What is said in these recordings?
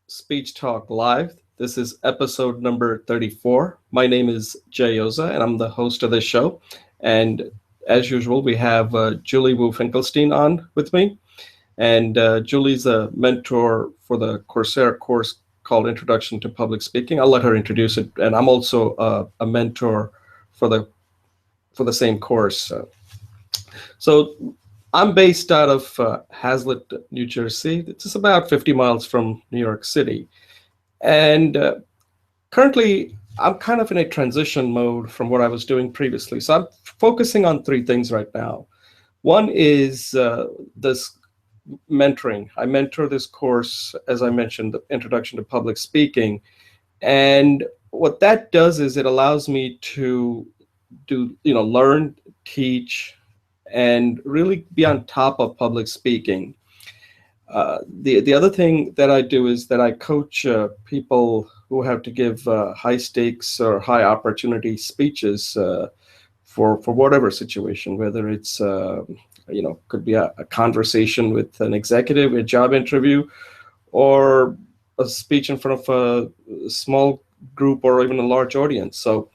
Speech Talk Live. This is episode number 34. My name is Jay Oza, and I'm the host of this show. And as usual, we have Julie Wu Finkelstein on with me. And Julie's a mentor for the Coursera course called Introduction to Public Speaking. I'll let her introduce it. And I'm also a mentor for the same course. So I'm based out of Hazlet, New Jersey. It's just about 50 miles from New York City. And currently, I'm kind of in a transition mode from what I was doing previously. So I'm focusing on three things right now. One is this mentoring. I mentor this course, as I mentioned, the Introduction to Public Speaking. And what that does is it allows me to learn, teach, and really be on top of public speaking. The other thing that I do is that I coach people who have to give high stakes or high opportunity speeches for whatever situation, whether it's could be a conversation with an executive, a job interview, or a speech in front of a small group or even a large audience. So,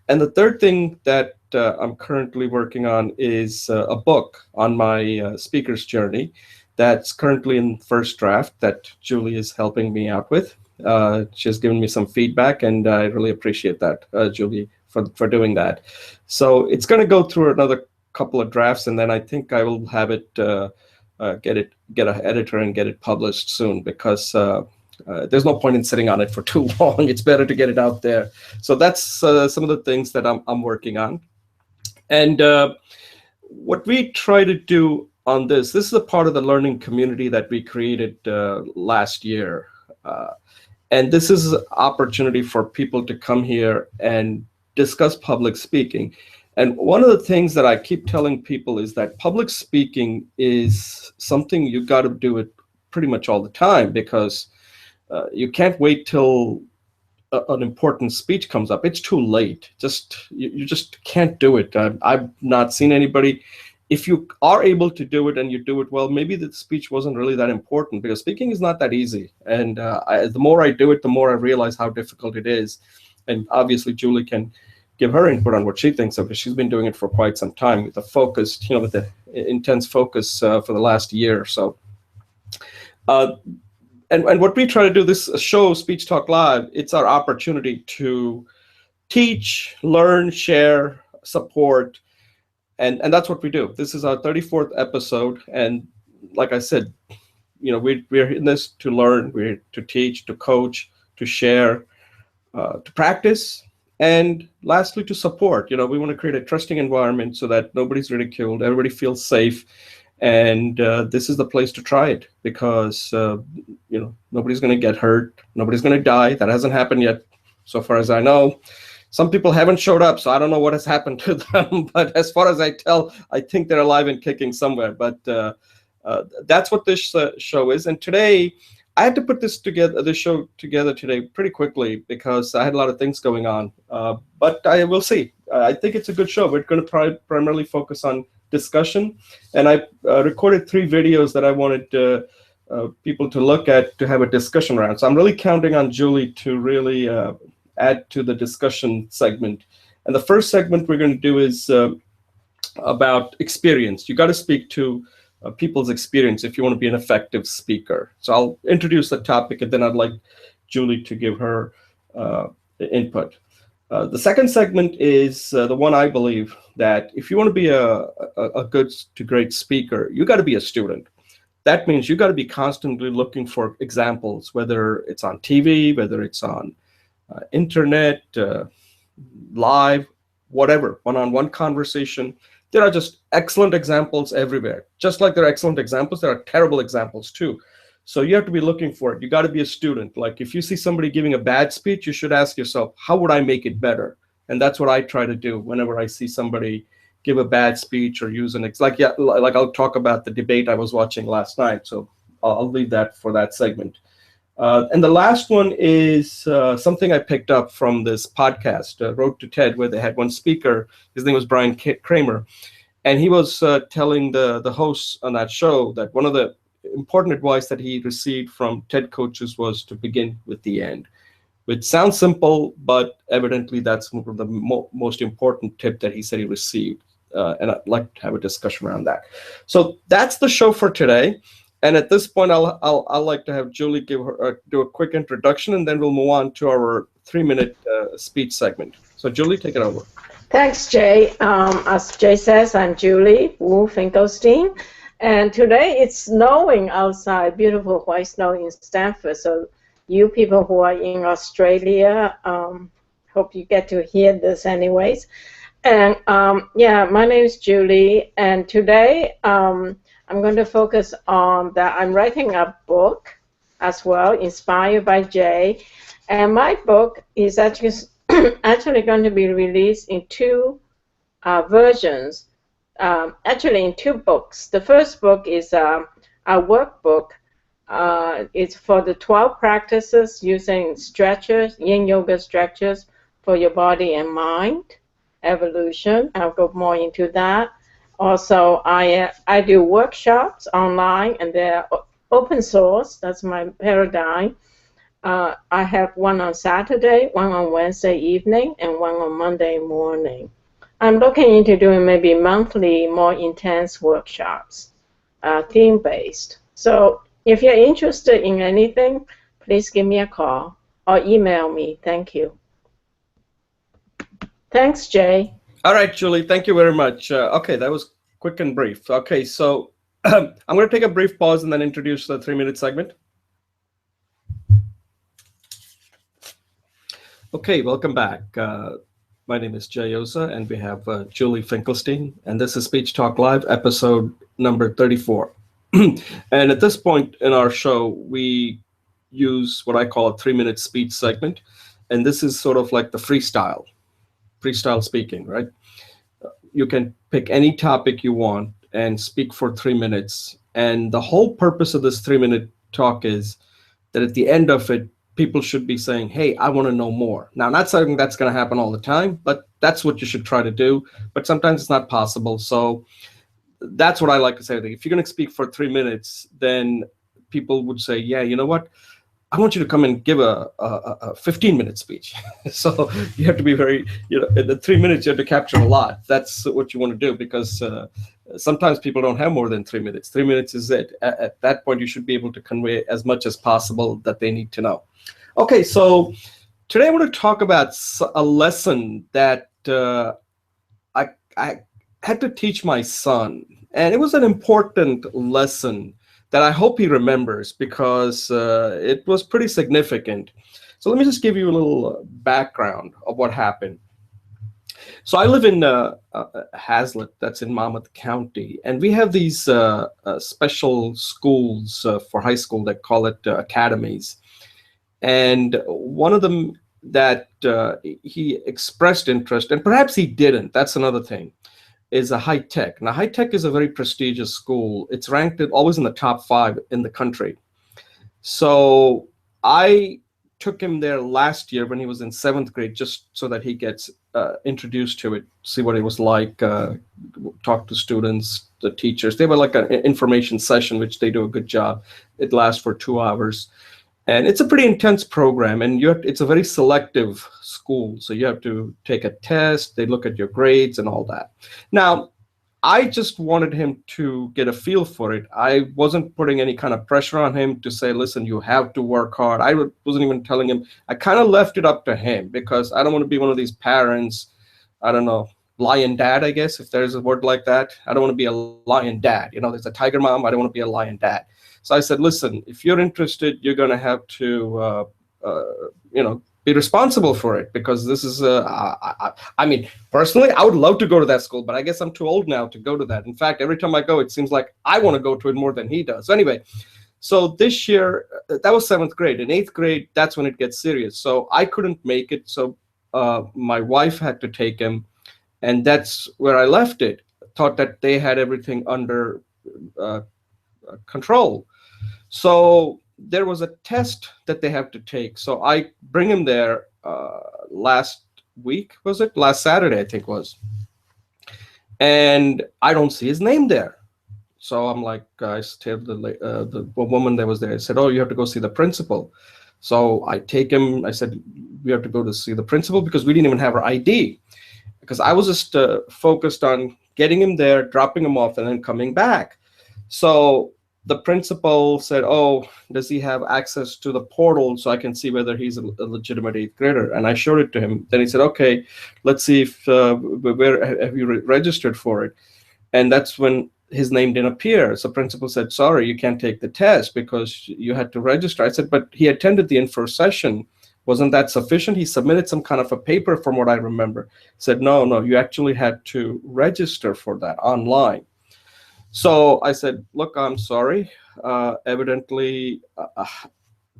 and the third thing that I'm currently working on is a book on my speaker's journey that's currently in first draft that Julie is helping me out with. She has given me some feedback, and I really appreciate that, Julie, for doing that. So it's going to go through another couple of drafts, and then I think I will have it get an editor and get it published soon, because there's no point in sitting on it for too long. It's better to get it out there. So that's some of the things that I'm working on. And what we try to do on this is a part of the learning community that we created last year. And this is an opportunity for people to come here and discuss public speaking. And one of the things that I keep telling people is that public speaking is something you got to do it pretty much all the time, because you can't wait till an important speech comes up. It's too late. You just can't do it. I've not seen anybody. If you are able to do it and you do it well, maybe the speech wasn't really that important, because speaking is not that easy. And the more I do it, the more I realize how difficult it is. And obviously, Julie can give her input on what she thinks of it. She's been doing it for quite some time with the focus, with the intense focus for the last year or so. And what we try to do, this show, Speech Talk Live, it's our opportunity to teach, learn, share, support, and that's what we do. This is our 34th episode, and like I said, we're in this to learn, we're to teach, to coach, to share, to practice, and lastly, to support. We want to create a trusting environment so that nobody's ridiculed, everybody feels safe. And this is the place to try it, because nobody's going to get hurt, nobody's going to die. That hasn't happened yet, so far as I know. Some people haven't showed up, so I don't know what has happened to them. But as far as I tell, I think they're alive and kicking somewhere. But that's what this show is. And today, I had to put this show together today pretty quickly, because I had a lot of things going on. But I will see. I think it's a good show. We're going to primarily focus on discussion, and I recorded 3 videos that I wanted people to look at to have a discussion around. So I'm really counting on Julie to really add to the discussion segment. And the first segment we're going to do is about experience. You got to speak to people's experience if you want to be an effective speaker. So I'll introduce the topic, and then I'd like Julie to give her input. The second segment is the one I believe that if you want to be a good to great speaker, you got to be a student. That means you got to be constantly looking for examples, whether it's on TV, whether it's on internet, live, whatever, one-on-one conversation. There are just excellent examples everywhere. Just like there are excellent examples, there are terrible examples too. So you have to be looking for it. You got to be a student. Like if you see somebody giving a bad speech, you should ask yourself, how would I make it better? And that's what I try to do whenever I see somebody give a bad speech or use like I'll talk about the debate I was watching last night. So I'll leave that for that segment. And the last one is something I picked up from this podcast, Road to TED, where they had one speaker. His name was Brian Kramer. And he was telling the hosts on that show that one of the important advice that he received from TED coaches was to begin with the end, which sounds simple, but evidently that's one of the most important tip that he said he received. And I'd like to have a discussion around that. So that's the show for today. And at this point, I'll like to have Julie do a quick introduction, and then we'll move on to our 3-minute speech segment. So Julie, take it over. Thanks, Jay. As Jay says, I'm Julie Wu Finkelstein, and today it's snowing outside, beautiful white snow in Stanford. So you people who are in Australia, hope you get to hear this anyways. And yeah, my name is Julie, and today I'm going to focus on that I'm writing a book as well, inspired by Jay. And my book is actually going to be released in two versions, actually in two books. The first book is a workbook. It's for the 12 practices using stretches, yin yoga stretches for your body and mind, evolution. I'll go more into that. Also, I do workshops online, and they're open source. That's my paradigm. I have one on Saturday, one on Wednesday evening, and one on Monday morning. I'm looking into doing maybe monthly, more intense workshops, theme-based. So if you're interested in anything, please give me a call or email me. Thank you. Thanks, Jay. All right, Julie, thank you very much. Okay, that was quick and brief. Okay, so I'm going to take a brief pause and then introduce the 3-minute segment. Okay, welcome back. My name is Jay Oza, and we have Julie Finkelstein, and this is Speech Talk Live, episode number 34. And at this point in our show, we use what I call a 3-minute speech segment, and this is sort of like the freestyle speaking, right? You can pick any topic you want and speak for 3 minutes. And the whole purpose of this 3-minute talk is that at the end of it, people should be saying, hey, I want to know more. Now, not saying that's going to happen all the time, but that's what you should try to do. But sometimes it's not possible. So that's what I like to say. If you're going to speak for 3 minutes, then people would say, yeah, you know what? I want you to come and give a 15-minute speech. So you have to be very, in the 3 minutes, you have to capture a lot. That's what you want to do, because sometimes people don't have more than 3 minutes. 3 minutes is it. At that point, you should be able to convey as much as possible that they need to know. Okay, so today I want to talk about a lesson that I had to teach my son. And it was an important lesson that I hope he remembers, because it was pretty significant. So let me just give you a little background of what happened. So I live in Hazlitt, that's in Monmouth County, and we have these special schools for high school that call it academies. And one of them that he expressed interest, and perhaps he didn't, that's another thing, is a high tech. Now, high tech is a very prestigious school. It's ranked always in the top 5 in the country. So I took him there last year when he was in 7th grade, just so that he gets introduced to it, see what it was like, talk to students, the teachers. They were like an information session, which they do a good job. It lasts for 2 hours. And it's a pretty intense program, and it's a very selective school. So you have to take a test, they look at your grades and all that. Now, I just wanted him to get a feel for it. I wasn't putting any kind of pressure on him to say, listen, you have to work hard. I wasn't even telling him. I kind of left it up to him, because I don't want to be one of these parents, I don't know, lion dad, I guess, if there's a word like that. I don't want to be a lion dad. There's a tiger mom. I don't want to be a lion dad. So I said, listen, if you're interested, you're going to have to, be responsible for it, because this is, I mean, personally, I would love to go to that school, but I guess I'm too old now to go to that. In fact, every time I go, it seems like I want to go to it more than he does. So anyway, so this year, that was 7th grade. In 8th grade, that's when it gets serious. So I couldn't make it. So my wife had to take him, and that's where I left it. Thought that they had everything under control. So there was a test that they have to take. So I bring him there last week, was it? Last Saturday, I think it was. And I don't see his name there. So I'm like, I told the woman that was there. I said, "Oh, you have to go see the principal." So I take him. I said, "We have to go to see the principal because we didn't even have our ID." Because I was just focused on getting him there, dropping him off, and then coming back. So the principal said, "Oh, does he have access to the portal so I can see whether he's a legitimate eighth grader?" And I showed it to him. Then he said, "Okay, let's see if where have you registered for it?" And that's when his name didn't appear. So principal said, "Sorry, you can't take the test because you had to register." I said, "But he attended the in-first session. Wasn't that sufficient? He submitted some kind of a paper from what I remember." He said, "No, no, you actually had to register for that online." So I said, "Look, I'm sorry. Evidently,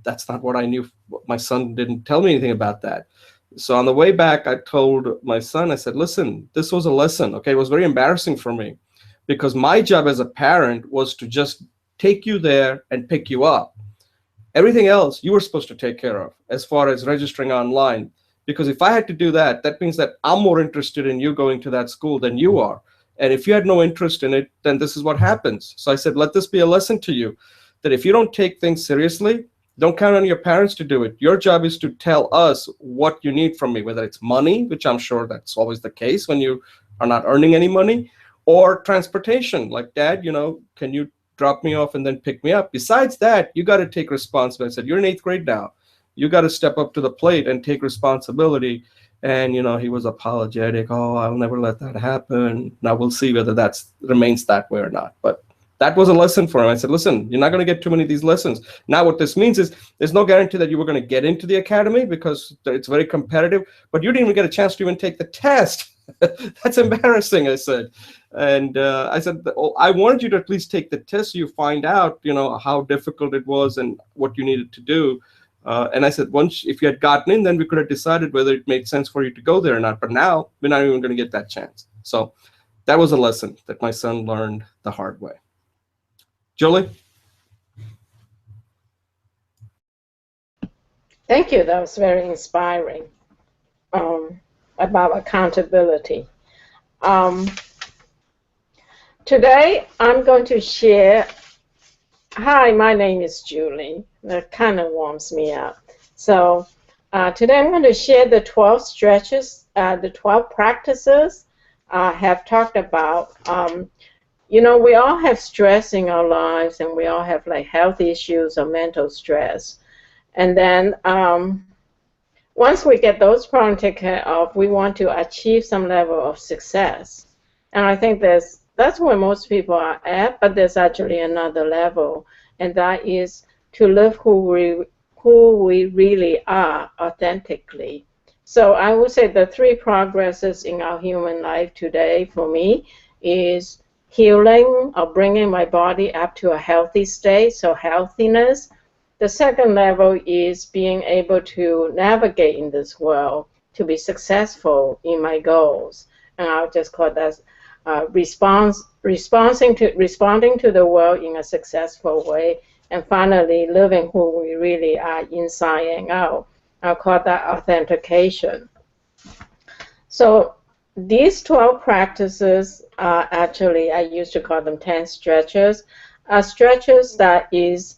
that's not what I knew. My son didn't tell me anything about that." So on the way back, I told my son, I said, "Listen, this was a lesson. Okay, it was very embarrassing for me because my job as a parent was to just take you there and pick you up. Everything else you were supposed to take care of as far as registering online. Because if I had to do that, that means that I'm more interested in you going to that school than you are. And if you had no interest in it, then this is what happens." So I said, "Let this be a lesson to you that if you don't take things seriously, don't count on your parents to do it. Your job is to tell us what you need from me, whether it's money, which I'm sure that's always the case when you are not earning any money, or transportation. Like, Dad, can you drop me off and then pick me up? Besides that, you got to take responsibility." I said, "You're in eighth grade now. You got to step up to the plate and take responsibility." And he was apologetic. "Oh, I'll never let that happen." Now we'll see whether that remains that way or not. But that was a lesson for him. I said, "Listen, you're not going to get too many of these lessons." Now what this means is there's no guarantee that you were going to get into the academy because it's very competitive, but you didn't even get a chance to even take the test. That's embarrassing," I said. And I said, "Oh, I wanted you to at least take the test so you find out, how difficult it was and what you needed to do." And I said, "Once, if you had gotten in, then we could have decided whether it made sense for you to go there or not. But now we're not even going to get that chance." So that was a lesson that my son learned the hard way. Julie? Thank you. That was very inspiring. Um, about accountability. Um, Today, I'm going to share. Hi, my name is Julie. That kind of warms me up. So, today I'm going to share the 12 stretches, the 12 practices I have talked about. We all have stress in our lives, and we all have like health issues or mental stress. And then once we get those problems taken care of, we want to achieve some level of success. And I think that's where most people are at, but there's actually another level, and that is to live who we really are authentically. So I would say the three progresses in our human life today for me is healing or bringing my body up to a healthy state, so healthiness. The second level is being able to navigate in this world to be successful in my goals. And I'll just call that responding to the world in a successful way. And finally, living who we really are inside and out. I'll call that authentication. So these 12 practices are actually, I used to call them 10 stretches, are stretches that is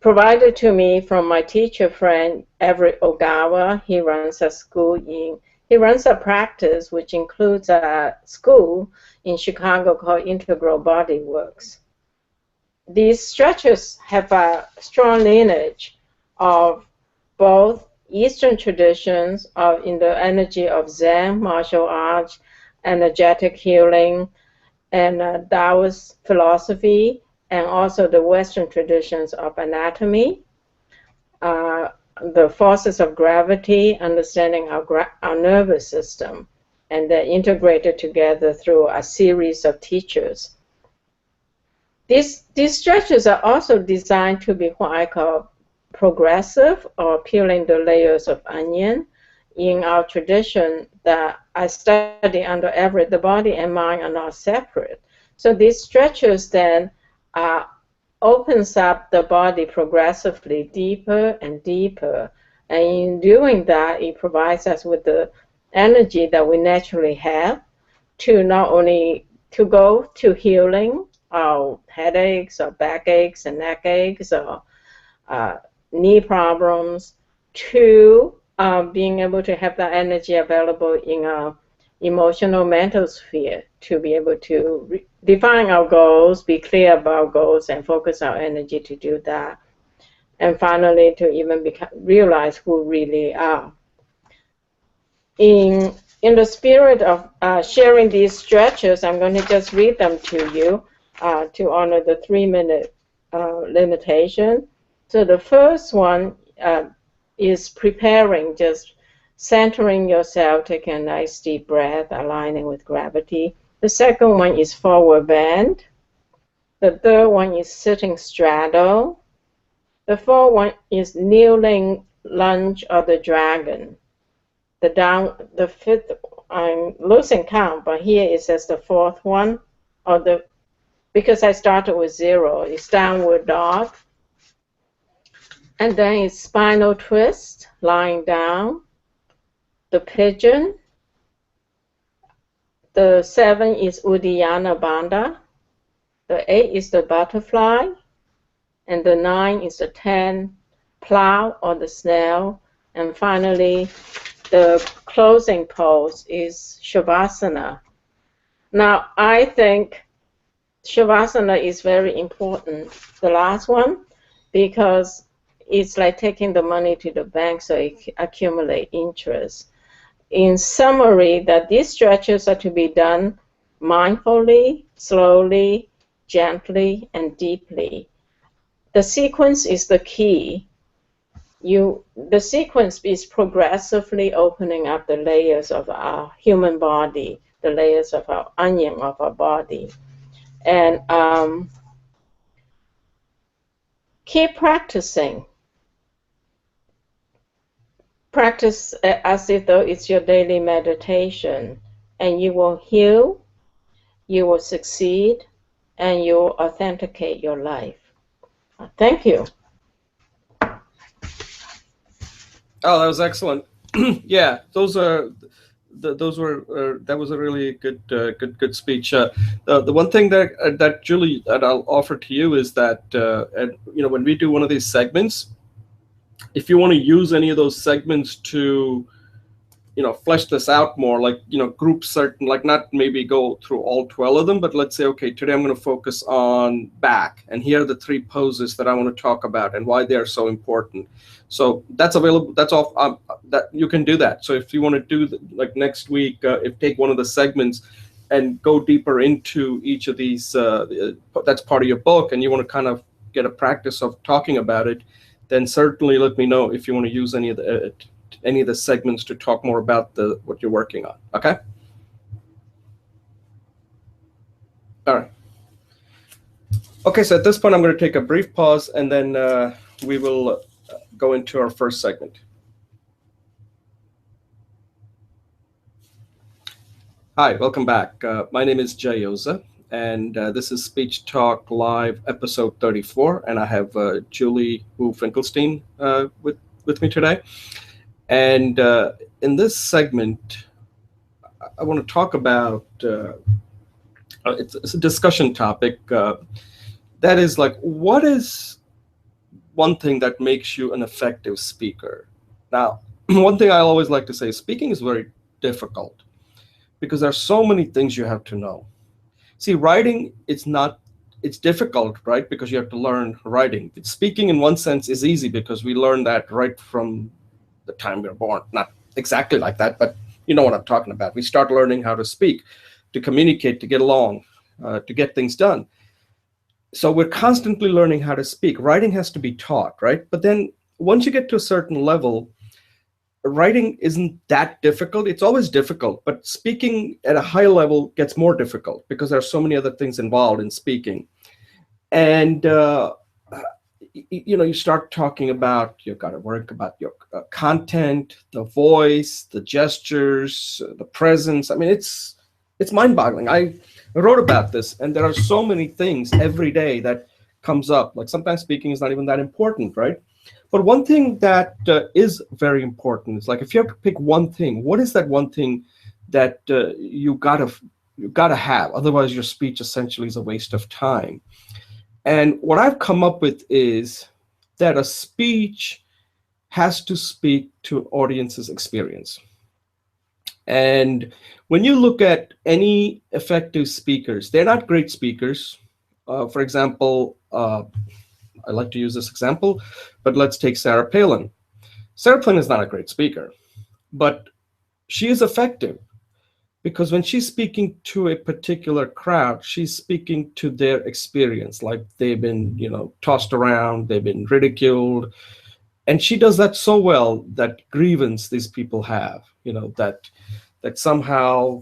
provided to me from my teacher friend Everett Ogawa. He runs a practice which includes a school in Chicago called Integral Body Works. These stretches have a strong lineage of both Eastern traditions in the energy of Zen, martial arts, energetic healing, and Taoist philosophy, and also the Western traditions of anatomy, the forces of gravity, understanding our nervous system, and they're integrated together through a series of teachers. These stretches are also designed to be what I call progressive, or peeling the layers of onion. In our tradition that I study under Everett, the body and mind are not separate. So these stretches then opens up the body progressively deeper and deeper. And in doing that, it provides us with the energy that we naturally have to not only to go to healing, headaches or backaches and neck aches or uh, knee problems, to being able to have that energy available in a emotional mental sphere to be able to define our goals, be clear about goals, and focus our energy to do that. And finally, to even realize who we really are. In, in the spirit of sharing these stretches, I'm going to just read them to you to honor the 3-minute limitation. So the first one is preparing, just centering yourself, taking a nice deep breath, aligning with gravity. The second one is forward bend. The third one is sitting straddle. The fourth one is kneeling lunge or the dragon. The fifth, I'm losing count, but here it says the fourth one, or because I started with 0, it's downward dog. And then it's spinal twist, lying down. The pigeon. The 7 is Uddiyana Bandha. The 8 is the butterfly. And the 9 is the 10, plow or the snail. And finally, the closing pose is Shavasana. Now, I think Shavasana is very important, the last one, because it's like taking the money to the bank so it accumulates interest. In summary, that these stretches are to be done mindfully, slowly, gently, and deeply. The sequence is the key. The sequence is progressively opening up the layers of our human body, the layers of our onion of our body. And keep practicing. Practice as if though it's your daily meditation, and you will heal, you will succeed, and you will authenticate your life. Thank you. Oh, that was excellent. Yeah, that was a really good speech. The one thing that Julie, that I'll offer to you is that when we do one of these segments, if you want to use any of those segments to flesh this out more, like group certain, like not maybe go through all 12 of them, but let's say, okay, today I'm going to focus on back, and here are the 3 poses that I want to talk about and why they are so important. So that's available, that's all, that you can do that. So if you want to do like next week, if take one of the segments and go deeper into each of these, that's part of your book, and you want to kind of get a practice of talking about it, then certainly let me know if you want to use any of the segments to talk more about what you're working on. Okay? All right. Okay, so at this point, I'm going to take a brief pause, and then we will go into our first segment. Hi, welcome back. My name is Jay Oza, and this is Speech Talk Live, episode 34, and I have Julie Wu Finkelstein with me today. And in this segment, I want to talk about, it's a discussion topic that is like, what is one thing that makes you an effective speaker? Now, one thing I always like to say, speaking is very difficult because there are so many things you have to know. See, writing, it's difficult, right? Because you have to learn writing. Speaking in one sense is easy because we learn that right from the time we were born. Not exactly like that, but you know what I'm talking about. We start learning how to speak, to communicate, to get along, to get things done. So we're constantly learning how to speak. Writing has to be taught, right? But then once you get to a certain level, writing isn't that difficult. It's always difficult, but speaking at a high level gets more difficult because there are so many other things involved in speaking. And you start talking about, you've got to work about your content, the voice, the gestures, the presence. I mean, it's mind-boggling. I wrote about this, and there are so many things every day that comes up. Like sometimes speaking is not even that important, right? But one thing that is very important is, like, if you have to pick one thing, what is that one thing that you got to you got to have. Otherwise, your speech essentially is a waste of time. And what I've come up with is that a speech has to speak to an audience's experience. And when you look at any effective speakers, they're not great speakers. For example, I like to use this example, but let's take Sarah Palin. Sarah Palin is not a great speaker, but she is effective because when she's speaking to a particular crowd, she's speaking to their experience. Like they've been, tossed around, they've been ridiculed, and she does that so well. That grievance these people have, that somehow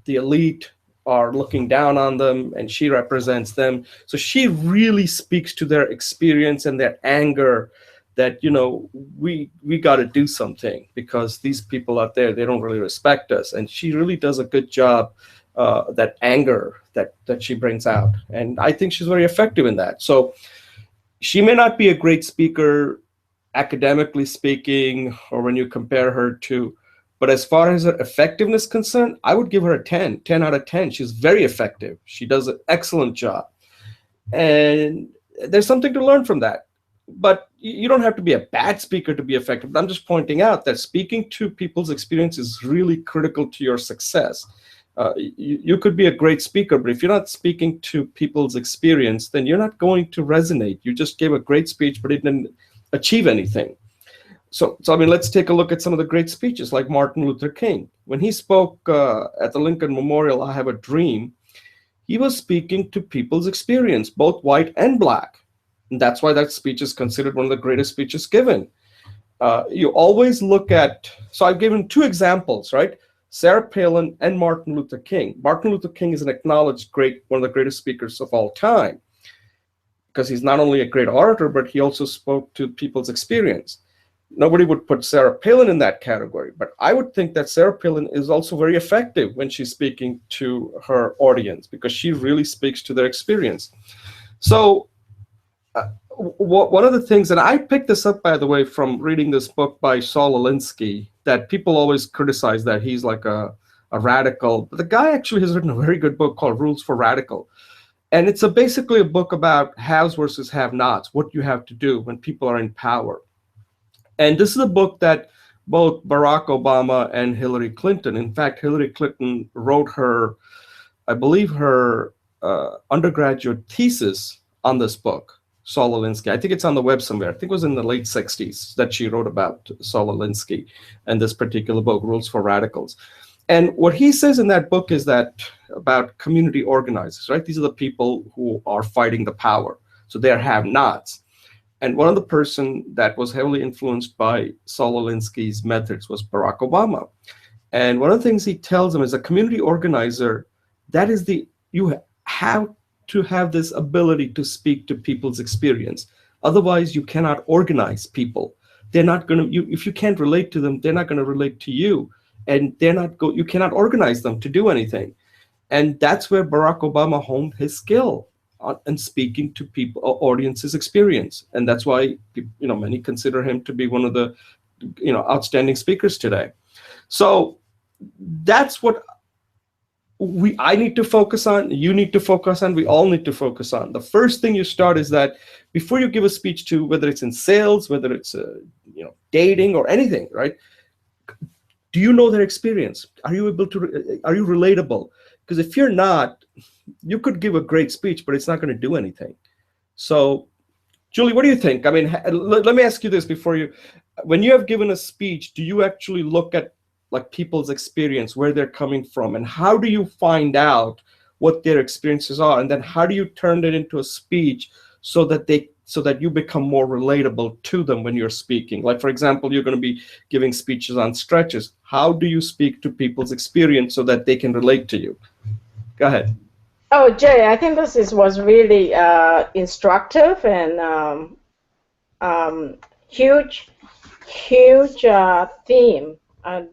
the elite are looking down on them and she represents them. So she really speaks to their experience and their anger, that we got to do something because these people out there, they don't really respect us. And she really does a good job, that anger that she brings out, and I think she's very effective in that. So she may not be a great speaker academically speaking, or when you compare her to, but as far as her effectiveness concerned, I would give her a 10 out of 10. She's very effective. She does an excellent job. And there's something to learn from that. But you don't have to be a bad speaker to be effective. I'm just pointing out that speaking to people's experience is really critical to your success. You could be a great speaker, but if you're not speaking to people's experience, then you're not going to resonate. You just gave a great speech, but it didn't achieve anything. So I mean, let's take a look at some of the great speeches, like Martin Luther King. When he spoke at the Lincoln Memorial, I Have a Dream, he was speaking to people's experience, both white and black. And that's why that speech is considered one of the greatest speeches given. You always look at, so I've given two examples, right? Sarah Palin and Martin Luther King. Martin Luther King is an acknowledged one of the greatest speakers of all time, because he's not only a great orator, but he also spoke to people's experience. Nobody would put Sarah Palin in that category, but I would think that Sarah Palin is also very effective when she's speaking to her audience, because she really speaks to their experience. So one of the things, and I picked this up, by the way, from reading this book by Saul Alinsky, that people always criticize that he's like a radical, but the guy actually has written a very good book called Rules for Radical. And it's basically a book about haves versus have-nots, what you have to do when people are in power. And this is a book that both Barack Obama and Hillary Clinton, in fact, Hillary Clinton wrote her, I believe, her undergraduate thesis on this book, Saul Alinsky. I think it's on the web somewhere. I think it was in the late 60s that she wrote about Saul Alinsky and this particular book, Rules for Radicals. And what he says in that book is that about community organizers, right? These are the people who are fighting the power. So they're have-nots. And one of the person that was heavily influenced by Saul Alinsky's methods was Barack Obama. And one of the things he tells him is a community organizer, you have to have this ability to speak to people's experience. Otherwise, you cannot organize people. They're not going to, if you can't relate to them, they're not going to relate to you. And you cannot organize them to do anything. And that's where Barack Obama honed his skill and speaking to people, audience's experience. And that's why, many consider him to be one of the, outstanding speakers today. So that's what I need to focus on, you need to focus on, we all need to focus on. The first thing you start is that before you give a speech to, whether it's in sales, whether it's, dating or anything, right? Do you know their experience? Are you relatable? Because if you're not, you could give a great speech, but it's not going to do anything. So, Julie, what do you think? I mean, let me ask you this when you have given a speech, do you actually look at like people's experience, where they're coming from, and how do you find out what their experiences are? And then how do you turn it into a speech so that you become more relatable to them when you're speaking? Like, for example, you're going to be giving speeches on stretches. How do you speak to people's experience so that they can relate to you? Go ahead. Oh, Jay, I think was really instructive and huge theme.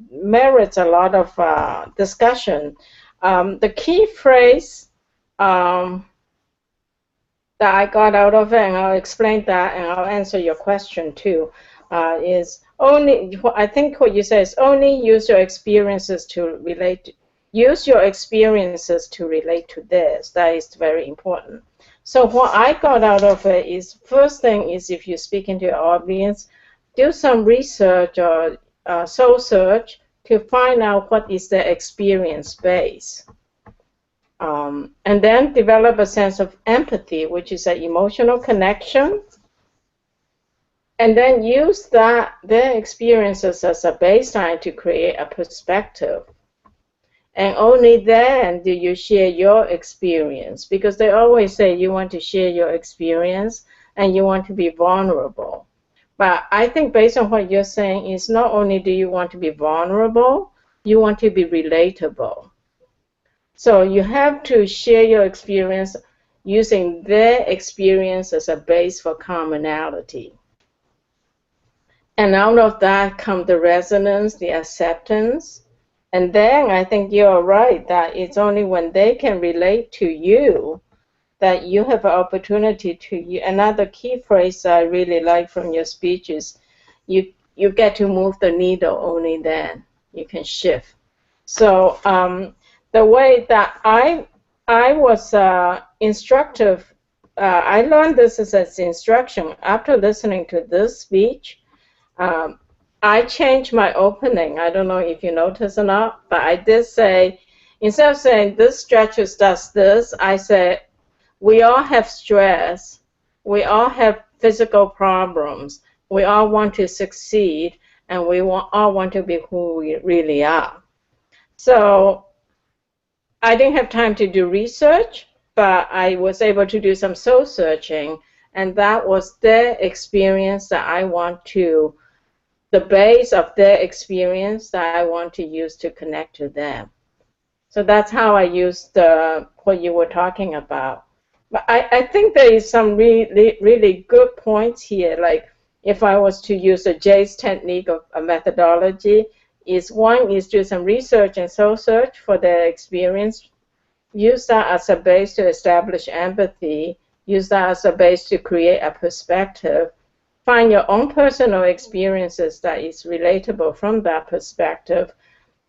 Merits a lot of discussion. The key phrase that I got out of it, and I'll explain that, and I'll answer your question too, is only, I think what you say is only use your experiences to relate. use your experiences to relate to this. That is very important. So what I got out of it is, first thing is, if you speak into your audience, do some research or soul search to find out what is their experience base. And then develop a sense of empathy, which is an emotional connection. And then use their experiences as a baseline to create a perspective. And only then do you share your experience, because they always say you want to share your experience and you want to be vulnerable. But I think based on what you're saying is, not only do you want to be vulnerable, you want to be relatable. So you have to share your experience using their experience as a base for commonality. And out of that come the resonance, the acceptance. And then I think you're right that it's only when they can relate to you that you have an opportunity to. Another key phrase I really like from your speech is, you get to move the needle only then. You can shift. So the way that I was instructive, I learned this as instruction. After listening to this speech, I changed my opening. I don't know if you noticed or not, but I did say, instead of saying this stretches does this, I said, we all have stress. We all have physical problems. We all want to succeed, and we all want to be who we really are. So I didn't have time to do research, but I was able to do some soul searching, and that was their experience that I want to, the base of their experience that I want to use to connect to them. So that's how I used what you were talking about. But I think there is some really good points here. Like, if I was to use a Jay's technique of a methodology, one is do some research and soul search for their experience. Use that as a base to establish empathy. Use that as a base to create a perspective. Find your own personal experiences that is relatable from that perspective.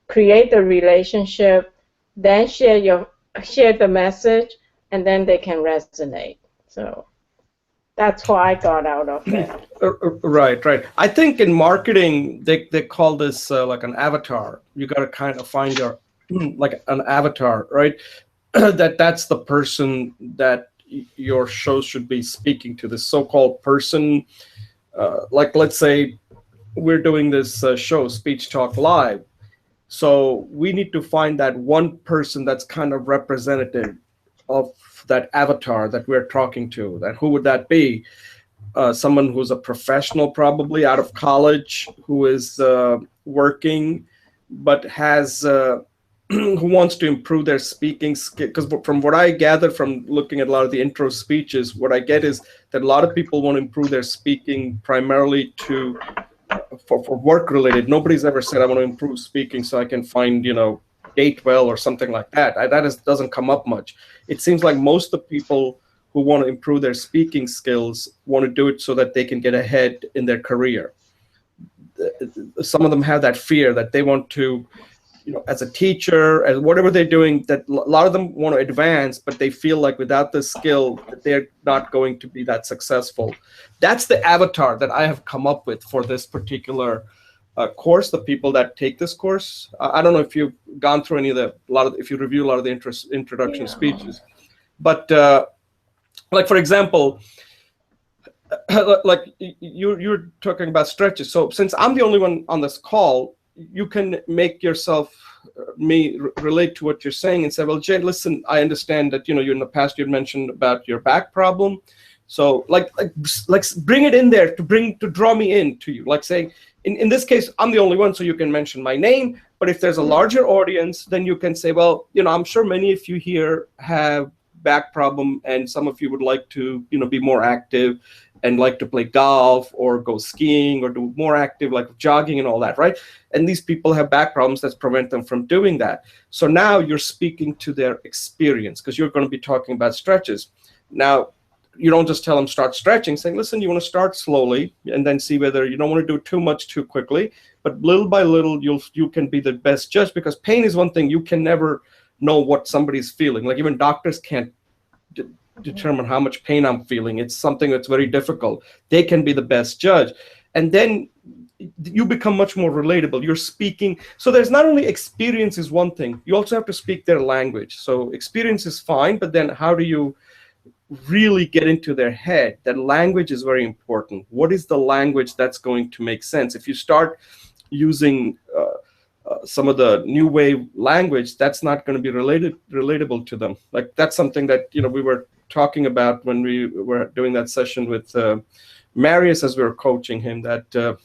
Create the relationship. Then share the message, and then they can resonate. So that's what I got out of it. Right. I think in marketing, they call this like an avatar. You got to kind of find your like an avatar, right? That's the person that your show should be speaking to. This so-called person, like, let's say we're doing this show, Speech Talk Live. So we need to find that one person that's kind of representative of that avatar that we're talking to. That who would that be? Someone who's a professional, probably out of college, who is working, but has who wants to improve their speaking skill. Because from what I gather from looking at a lot of the intro speeches, what I get is that a lot of people want to improve their speaking primarily for work related. Nobody's ever said, I want to improve speaking so I can find, date well or something like that. Doesn't come up much. It seems like most of the people who want to improve their speaking skills want to do it so that they can get ahead in their career. Some of them have that fear that they want to, as a teacher, as whatever they're doing, that a lot of them want to advance, but they feel like without the skill that they're not going to be that successful. That's the avatar that I have come up with for this particular course. The people that take this course, I don't know if you've gone through if you review a lot of the introduction speeches, but like, for example, like you're talking about stretches. So since I'm the only one on this call, you can make me relate to what you're saying and say, well, Jay, listen, I understand that, you in the past you'd mentioned about your back problem. So like bring it in there to draw me in to you. Like saying, in this case, I'm the only one, so you can mention my name. But if there's a larger audience, then you can say, well, I'm sure many of you here have back problem, and some of you would like to, be more active and like to play golf or go skiing or do more active, like jogging and all that, right? And these people have back problems that prevent them from doing that. So now you're speaking to their experience because you're going to be talking about stretches. Now, you don't just tell them start stretching, saying, listen, you want to start slowly and then see whether you don't want to do too much too quickly, but little by little you can be the best judge, because pain is one thing you can never know what somebody's feeling. Like even doctors can't determine how much pain I'm feeling. It's something that's very difficult. They can be the best judge. And then you become much more relatable. You're speaking. So there's not only experience is one thing, you also have to speak their language. So experience is fine, but then how do you really get into their head? That language is very important. What is the language that's going to make sense? If you start using some of the new wave language, that's not going to be relatable to them. Like that's something that we were talking about when we were doing that session with Marius as we were coaching him, that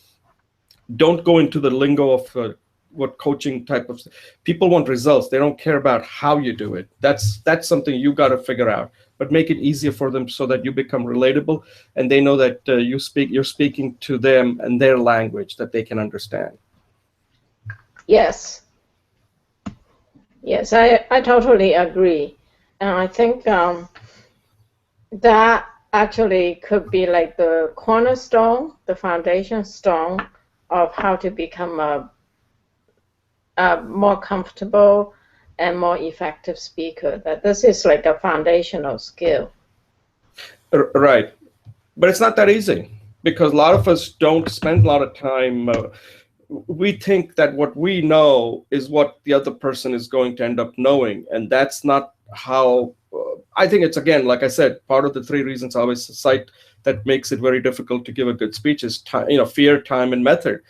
don't go into the lingo of what coaching type of people want results. They don't care about how you do it. That's something you got to figure out, but make it easier for them so that you become relatable and they know that you're speaking to them and their language that they can understand. Yes. Yes, I totally agree. And I think that actually could be like the cornerstone, the foundation stone of how to become a more comfortable and more effective speaker. That this is like a foundational skill. Right. But it's not that easy, because a lot of us don't spend a lot of time. We think that what we know is what the other person is going to end up knowing. And that's not how, I think it's, again, like I said, part of the three reasons I always cite that makes it very difficult to give a good speech is time, fear, time, and method.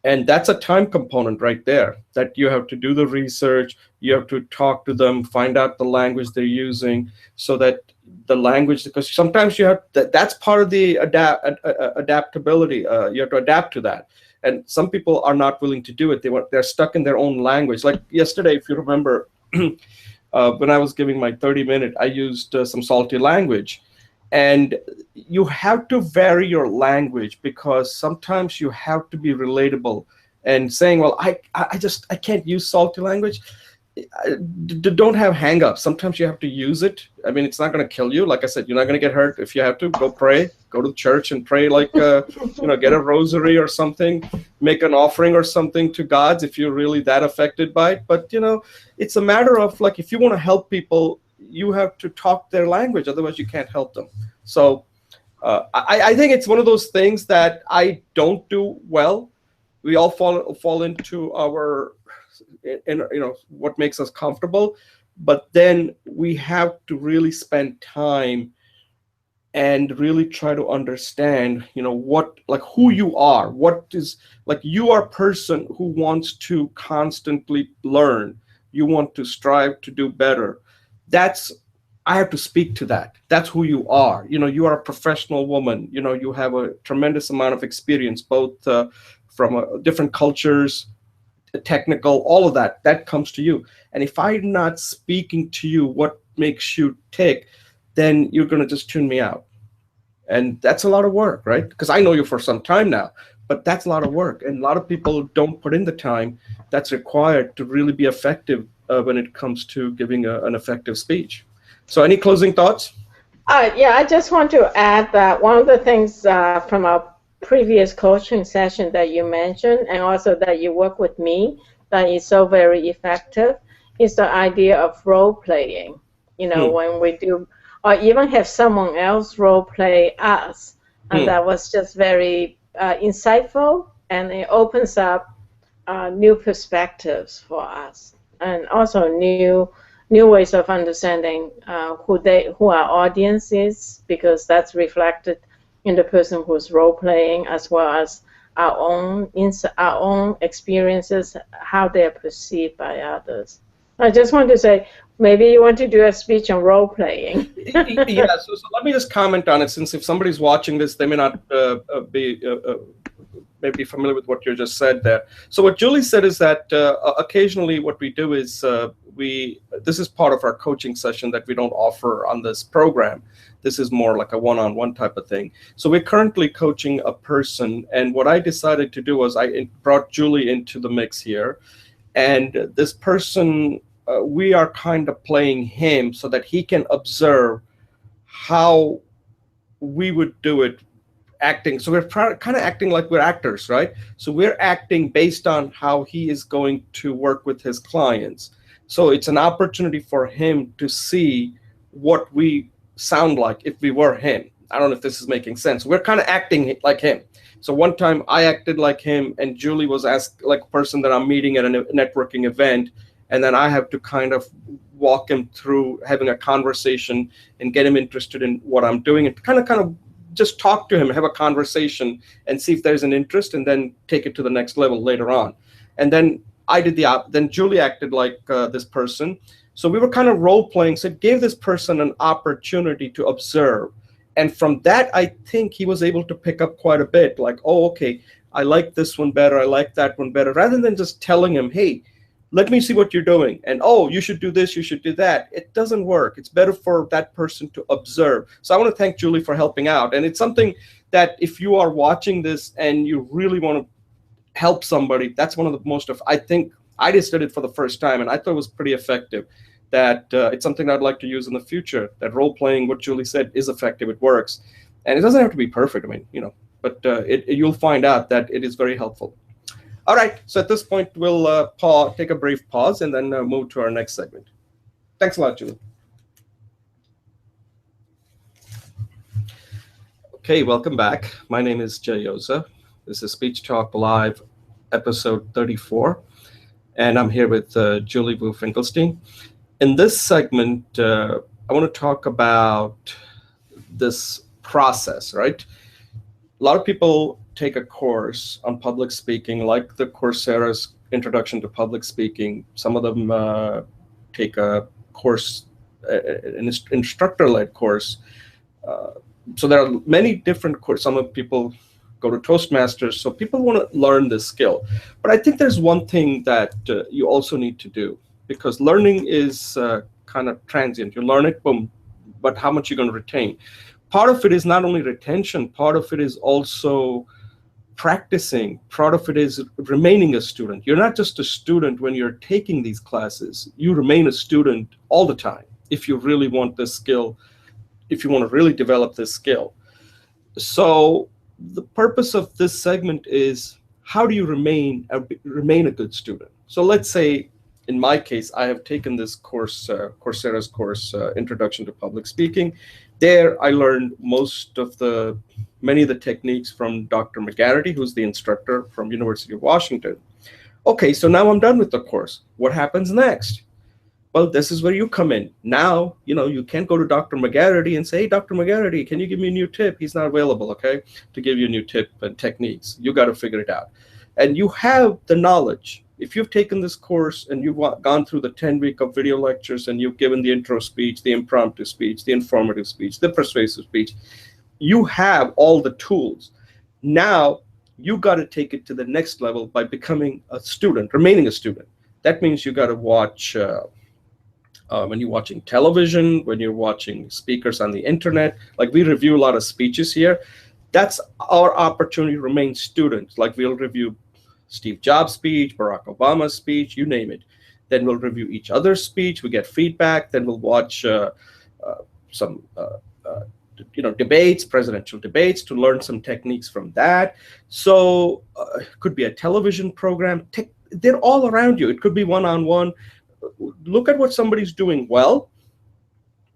And that's a time component right there, that you have to do the research, you have to talk to them, find out the language they're using, so that the language, because sometimes you have, that's part of the adaptability. You have to adapt to that. And some people are not willing to do it. They're stuck in their own language. Like yesterday, if you remember, when I was giving my 30-minute, I used some salty language. And you have to vary your language, because sometimes you have to be relatable. And saying, well, I can't use salty language. Don't have hang-ups. Sometimes you have to use it. I mean, it's not going to kill you. Like I said, you're not going to get hurt. If you have to, go pray. Go to church and pray, like, get a rosary or something. Make an offering or something to God if you're really that affected by it. But, it's a matter of, like, if you want to help people, you have to talk their language. Otherwise, you can't help them. So I think it's one of those things that I don't do well. We all fall into our, what makes us comfortable. But then we have to really spend time and really try to understand, what, like, who you are. What is, like, you are a person who wants to constantly learn. You want to strive to do better. I have to speak to that. That's who you are. You are a professional woman. You have a tremendous amount of experience, both from different cultures, technical, all of that comes to you. And if I'm not speaking to you what makes you tick, then you're going to just tune me out. And that's a lot of work, right? Because I know you for some time now, but that's a lot of work. And a lot of people don't put in the time that's required to really be effective when it comes to giving an effective speech. So any closing thoughts? Yeah, I just want to add that one of the things from our previous coaching session that you mentioned, and also that you work with me, that is so very effective, is the idea of role playing. When we do, or even have someone else role play us, and that was just very insightful, and it opens up new perspectives for us, and also new ways of understanding who our audience is, because that's reflected in the person who's role playing, as well as our own experiences, how they're perceived by others. I just want to say, maybe you want to do a speech on role playing. Yeah. So let me just comment on it, since if somebody's watching this, they may not be maybe familiar with what you just said there. So what Julie said is that occasionally what we do is this is part of our coaching session that we don't offer on this program. This is more like a one-on-one type of thing. So we're currently coaching a person, and what I decided to do was I brought Julie into the mix here, and this person, we are kind of playing him so that he can observe how we would do it acting. So we're kind of acting like we're actors, right? So we're acting based on how he is going to work with his clients. So it's an opportunity for him to see what we sound like if we were him. I don't know if this is making sense. We're kind of acting like him. So one time I acted like him, and Julie was asked like a person that I'm meeting at a networking event, and then I have to kind of walk him through having a conversation and get him interested in what I'm doing, and kind of just talk to him, have a conversation, and see if there's an interest, and then take it to the next level later on. And then then Julie acted like this person. So we were kind of role playing. So it gave this person an opportunity to observe. And from that, I think he was able to pick up quite a bit. Like, oh, okay, I like this one better. I like that one better. Rather than just telling him, hey, let me see what you're doing. And, oh, you should do this, you should do that. It doesn't work. It's better for that person to observe. So I want to thank Julie for helping out. And it's something that if you are watching this and you really want to help somebody, that's one of the most I think I just did it for the first time, and I thought it was pretty effective. That it's something I'd like to use in the future. That role playing, what Julie said, is effective. It works, and it doesn't have to be perfect. I mean, but you'll find out that it is very helpful. All right. So at this point, we'll take a brief pause and then move to our next segment. Thanks a lot, Julie. Okay, welcome back. My name is Jay Yoza. This is Speech Talk Live, episode 34, and I'm here with Julie Wu Finkelstein. In this segment, I want to talk about this process, right? A lot of people take a course on public speaking, like the Coursera's Introduction to Public Speaking. Some of them take a course, an instructor-led course. So there are many different courses. Some of people go to Toastmasters. So people want to learn this skill. But I think there's one thing that you also need to do, because learning is kind of transient. You learn it, boom, but how much you're going to retain. Part of it is not only retention, part of it is also practicing. Part of it is remaining a student. You're not just a student when you're taking these classes. You remain a student all the time if you really want this skill, if you want to really develop this skill. So the purpose of this segment is, how do you remain a good student? So let's say, in my case, I have taken this course, Coursera's course, Introduction to Public Speaking. There, I learned many of the techniques from Dr. McGarity, who's the instructor from University of Washington. Okay, so now I'm done with the course. What happens next? Well, this is where you come in. Now, you can't go to Dr. McGarity and say, hey, Dr. McGarity, can you give me a new tip? He's not available, okay, to give you a new tip and techniques. You got to figure it out. And you have the knowledge. If you've taken this course and you've gone through the 10-week of video lectures and you've given the intro speech, the impromptu speech, the informative speech, the persuasive speech, you have all the tools. Now, you got to take it to the next level by becoming a student, remaining a student. That means you got to watch, when you're watching television, when you're watching speakers on the internet, like we review a lot of speeches here. That's our opportunity to remain students. Like we'll review Steve Jobs' speech, Barack Obama's speech, you name it. Then we'll review each other's speech. We get feedback. Then we'll watch some debates, presidential debates, to learn some techniques from that. So it could be a television program. They're all around you. It could be one-on-one. Look at what somebody's doing well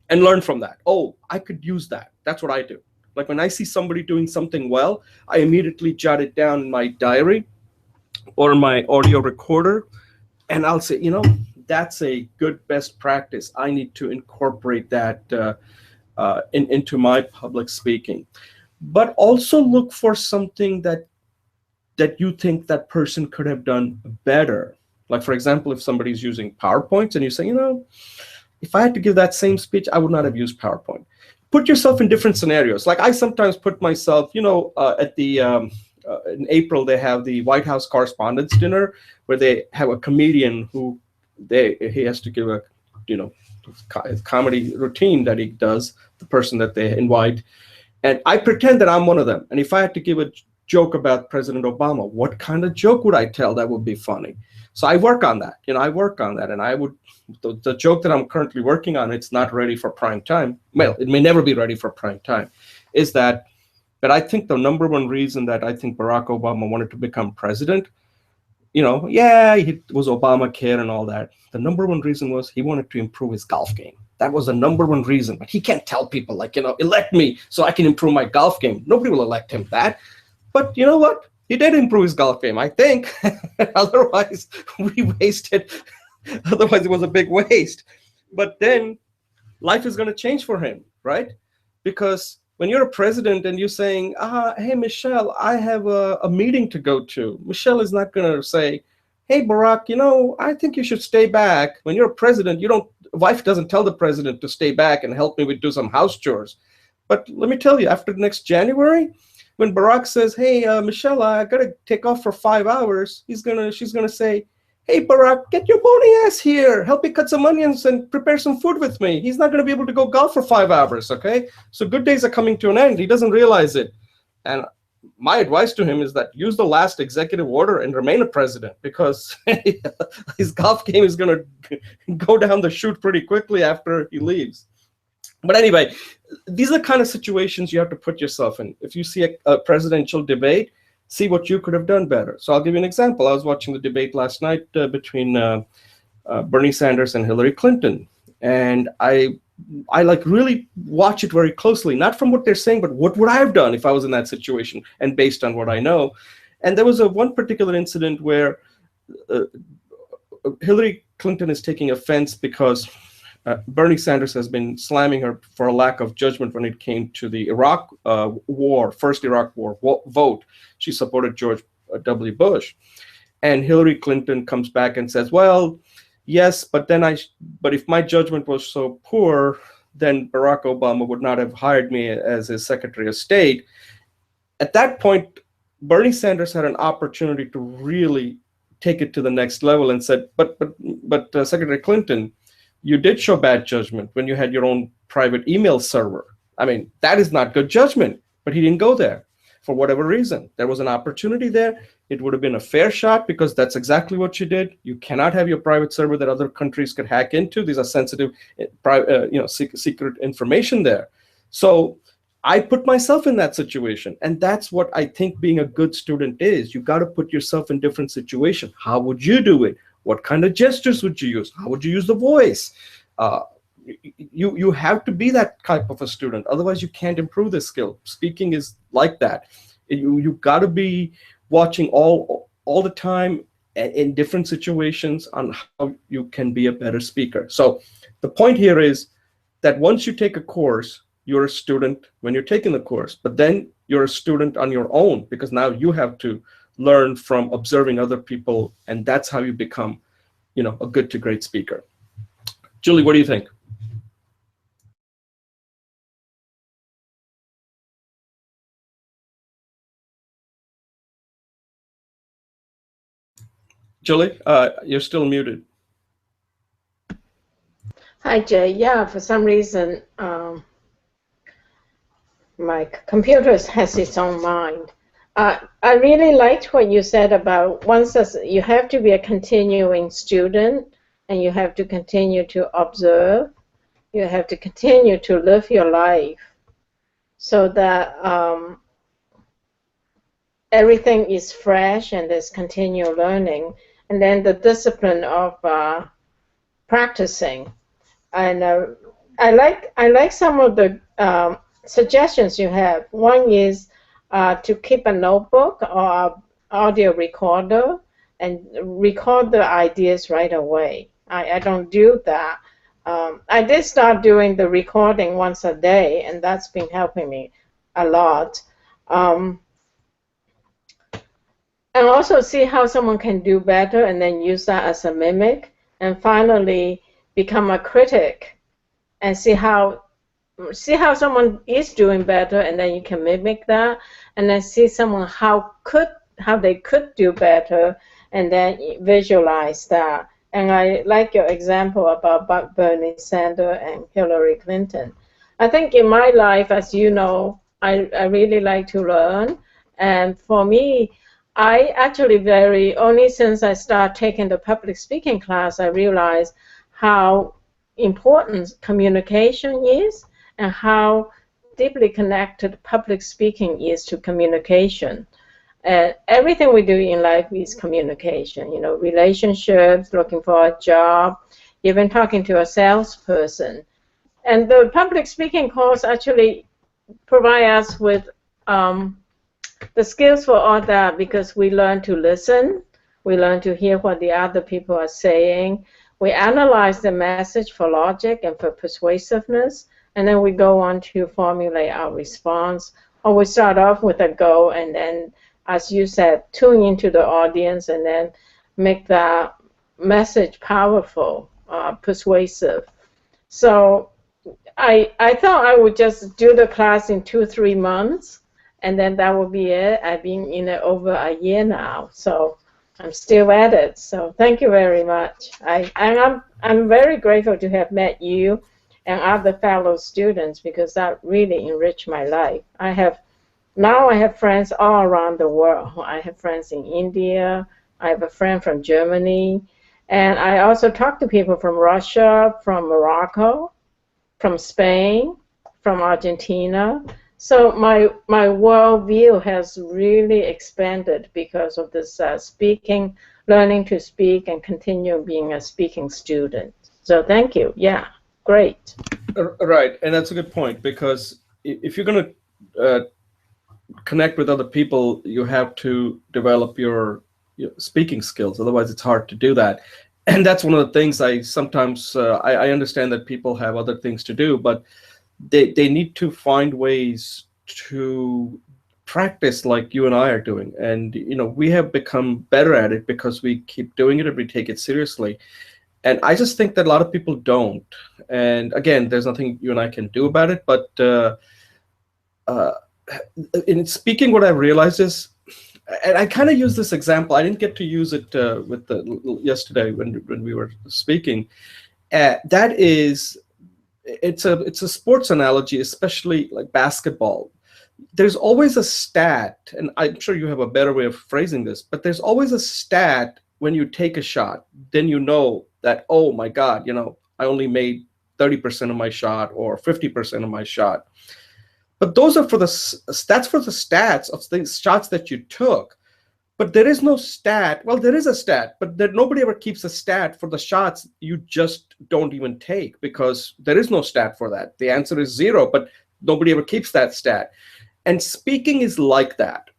and learn from that. Oh, I could use that. That's what I do. Like when I see somebody doing something well, I immediately jot it down in my diary or my audio recorder, and I'll say, that's a good best practice. I need to incorporate that into my public speaking. But also look for something that you think that person could have done better. Like, for example, if somebody's using PowerPoints and you say, if I had to give that same speech, I would not have used PowerPoint. Put yourself in different scenarios. Like I sometimes put myself, at the in April, they have the White House Correspondents' Dinner, where they have a comedian who he has to give a comedy routine that he does, the person that they invite, and I pretend that I'm one of them. And if I had to give a joke about President Obama, what kind of joke would I tell that would be funny? So I work on that. I work on that, and I would the joke that I'm currently working on. It's not ready for prime time. Well, it may never be ready for prime time. is that I think the number one reason that I think Barack Obama wanted to become president, yeah, he was Obamacare and all that. The number one reason was he wanted to improve his golf game. That was the number one reason. But he can't tell people, like, elect me so I can improve my golf game. Nobody will elect him that. But you know what? He did improve his golf game, I think. Otherwise, we wasted. Otherwise, it was a big waste. But then life is going to change for him, right? Because when you're a president and you're saying, hey, Michelle, I have a meeting to go to, Michelle is not going to say, hey, Barack, I think you should stay back. When you're a president, wife doesn't tell the president to stay back and help me with do some house chores. But let me tell you, after next January, when Barack says, hey, Michelle, I got to take off for 5 hours, she's going to say, hey, Barack, get your bony ass here. Help me cut some onions and prepare some food with me. He's not going to be able to go golf for 5 hours, okay? So good days are coming to an end. He doesn't realize it. And my advice to him is that use the last executive order and remain a president, because his golf game is going to go down the chute pretty quickly after he leaves. But anyway, these are the kind of situations you have to put yourself in. If you see a presidential debate, see what you could have done better. So I'll give you an example. I was watching the debate last night between Bernie Sanders and Hillary Clinton, and I like really watch it very closely, not from what they're saying, but what would I have done if I was in that situation, and based on what I know. And there was one particular incident where Hillary Clinton is taking offense because Bernie Sanders has been slamming her for a lack of judgment when it came to the Iraq war, first Iraq war vote. She supported George W. Bush. And Hillary Clinton comes back and says, well, yes, but if my judgment was so poor, then Barack Obama would not have hired me as his Secretary of State. At that point, Bernie Sanders had an opportunity to really take it to the next level and said, but Secretary Clinton, you did show bad judgment when you had your own private email server. I mean, that is not good judgment, but he didn't go there for whatever reason. There was an opportunity there. It would have been a fair shot because that's exactly what you did. You cannot have your private server that other countries could hack into. These are sensitive, secret information there. So I put myself in that situation. And that's what I think being a good student is. You got to put yourself in different situations. How would you do it? What kind of gestures would you use? How would you use the voice? You have to be that type of a student. Otherwise, you can't improve this skill. Speaking is like that. You got to be watching all the time in different situations on how you can be a better speaker. So the point here is that once you take a course, you're a student when you're taking the course, but then you're a student on your own because now you have to learn from observing other people, and that's how you become, a good to great speaker. Julie, what do you think? Julie, you're still muted. Hi, Jay. Yeah, for some reason, my computer has its own mind. I really liked what you said about you have to be a continuing student, and you have to continue to observe. You have to continue to live your life so that everything is fresh and there's continual learning. And then the discipline of practicing. And I like some of the suggestions you have. One is to keep a notebook or audio recorder and record the ideas right away. I don't do that. I did start doing the recording once a day, and that's been helping me a lot. And also see how someone can do better and then use that as a mimic. And finally, become a critic and see how someone is doing better, and then you can mimic that, and then see someone how they could do better, and then visualize that. And I like your example about Bernie Sanders and Hillary Clinton. I think in my life, as you know, I really like to learn, and for me, I actually only since I started taking the public speaking class, I realized how important communication is, and how deeply connected public speaking is to communication. And everything we do in life is communication, relationships, looking for a job, even talking to a salesperson. And the public speaking course actually provide us with the skills for all that, because we learn to listen, we learn to hear what the other people are saying, we analyze the message for logic and for persuasiveness, and then we go on to formulate our response. Or we start off with a goal and then, as you said, tune into the audience and then make that message powerful, persuasive. So I thought I would just do the class in 2-3 months, and then that will be it. I've been in it over a year now, so I'm still at it. So thank you very much. I'm very grateful to have met you and other fellow students, because that really enriched my life. I have friends all around the world. I have friends in India. I have a friend from Germany, and I also talk to people from Russia, from Morocco, from Spain, from Argentina. So my worldview has really expanded because of this speaking, learning to speak, and continue being a speaking student. So thank you. Yeah, great. Right, and that's a good point, because if you're going to connect with other people, you have to develop your speaking skills. Otherwise, it's hard to do that. And that's one of the things I sometimes I understand that people have other things to do, but they need to find ways to practice like you and I are doing. And we have become better at it because we keep doing it and we take it seriously. And I just think that a lot of people don't. And again, there's nothing you and I can do about it. But in speaking, what I've realized is, and I kind of use this example. I didn't get to use it with yesterday when we were speaking. That is, it's a sports analogy, especially like basketball. There's always a stat, and I'm sure you have a better way of phrasing this, but there's always a stat when you take a shot. Then you know that, oh my God, I only made 30% of my shot or 50% of my shot. But those are for the stats of the shots that you took. But there is no stat. Well, there is a stat, but nobody ever keeps a stat for the shots you just don't even take, because there is no stat for that. The answer is 0, but nobody ever keeps that stat. And speaking is like that.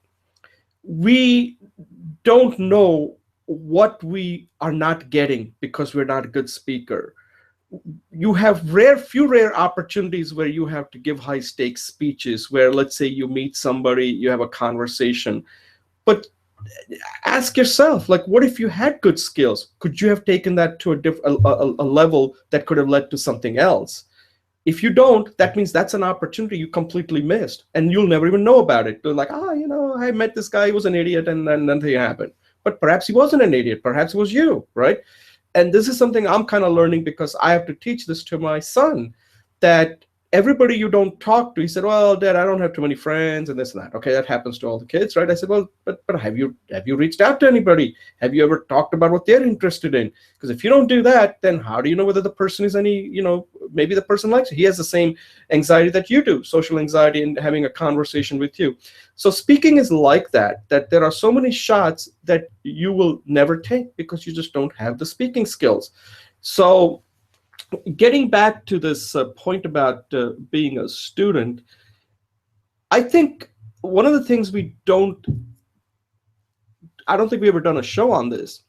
We don't know what we are not getting because we're not a good speaker. You have few rare opportunities where you have to give high stakes speeches, where let's say you meet somebody, you have a conversation, but ask yourself, like, what if you had good skills? Could you have taken that to a level that could have led to something else? If you don't, that means that's an opportunity you completely missed, and you'll never even know about it. They're like, I met this guy, he was an idiot, and then nothing happened. But perhaps he wasn't an idiot. Perhaps it was you, right? And this is something I'm kind of learning, because I have to teach this to my son, that everybody you don't talk to, he said, well, Dad, I don't have too many friends and this and that. Okay, that happens to all the kids, right? I said, well, but have you reached out to anybody? Have you ever talked about what they're interested in? Because if you don't do that, then how do you know whether the person is maybe the person likes you. He has the same anxiety that you do, social anxiety, and having a conversation with you. So speaking is like that there are so many shots that you will never take because you just don't have the speaking skills. So getting back to this point about being a student, I think one of the things I don't think we've ever done a show on this,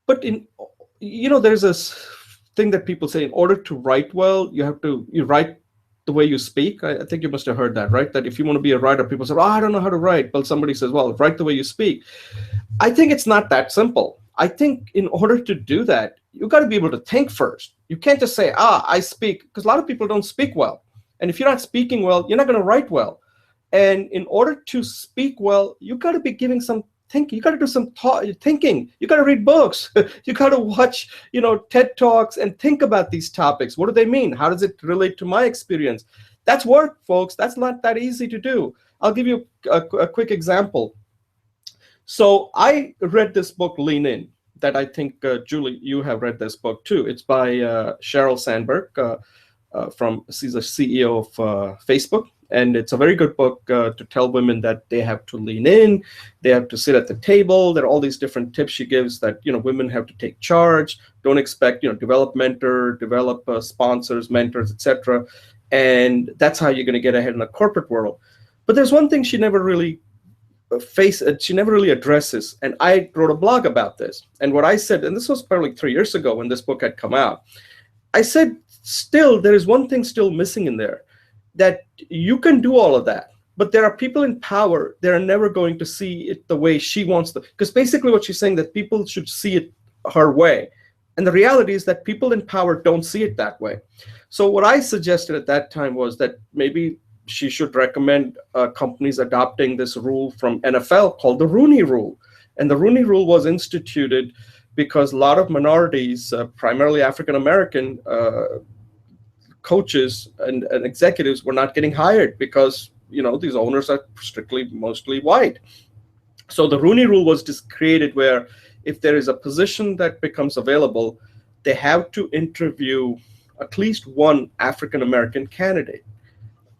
but there's this thing that people say, in order to write well, you write the way you speak. I think you must have heard that, right? That if you want to be a writer, people say, I don't know how to write. Well, somebody says, well, write the way you speak. I think it's not that simple. I think in order to do that, you got to be able to think first. You can't just say, I speak, because a lot of people don't speak well. And if you're not speaking well, you're not going to write well. And in order to speak well, you got to be giving some thinking. You got to do some thinking. You got to read books. You got to watch, TED Talks and think about these topics. What do they mean? How does it relate to my experience? That's work, folks. That's not that easy to do. I'll give you a quick example. So I read this book, Lean In, that I think, Julie, you have read this book too. It's by Sheryl Sandberg. She's a CEO of Facebook. and it's a very good book to tell women that they have to lean in, they have to sit at the table. There are all these different tips she gives that women have to take charge. Don't expect develop mentor, develop sponsors, mentors, etc. And that's how you're going to get ahead in the corporate world. But there's one thing she never really she never really addresses, and I wrote a blog about this. And what I said, and this was probably 3 years ago when this book had come out, I said, still, there is one thing still missing in there, that you can do all of that, but there are people in power that are never going to see it the way she wants to. Because basically what she's saying, that people should see it her way. And the reality is that people in power don't see it that way. So what I suggested at that time was that maybe she should recommend companies adopting this rule from NFL called the Rooney Rule. And the Rooney Rule was instituted because a lot of minorities, primarily African American coaches and executives, were not getting hired because these owners are strictly mostly white. So the Rooney Rule was just created where if there is a position that becomes available, they have to interview at least one African American candidate,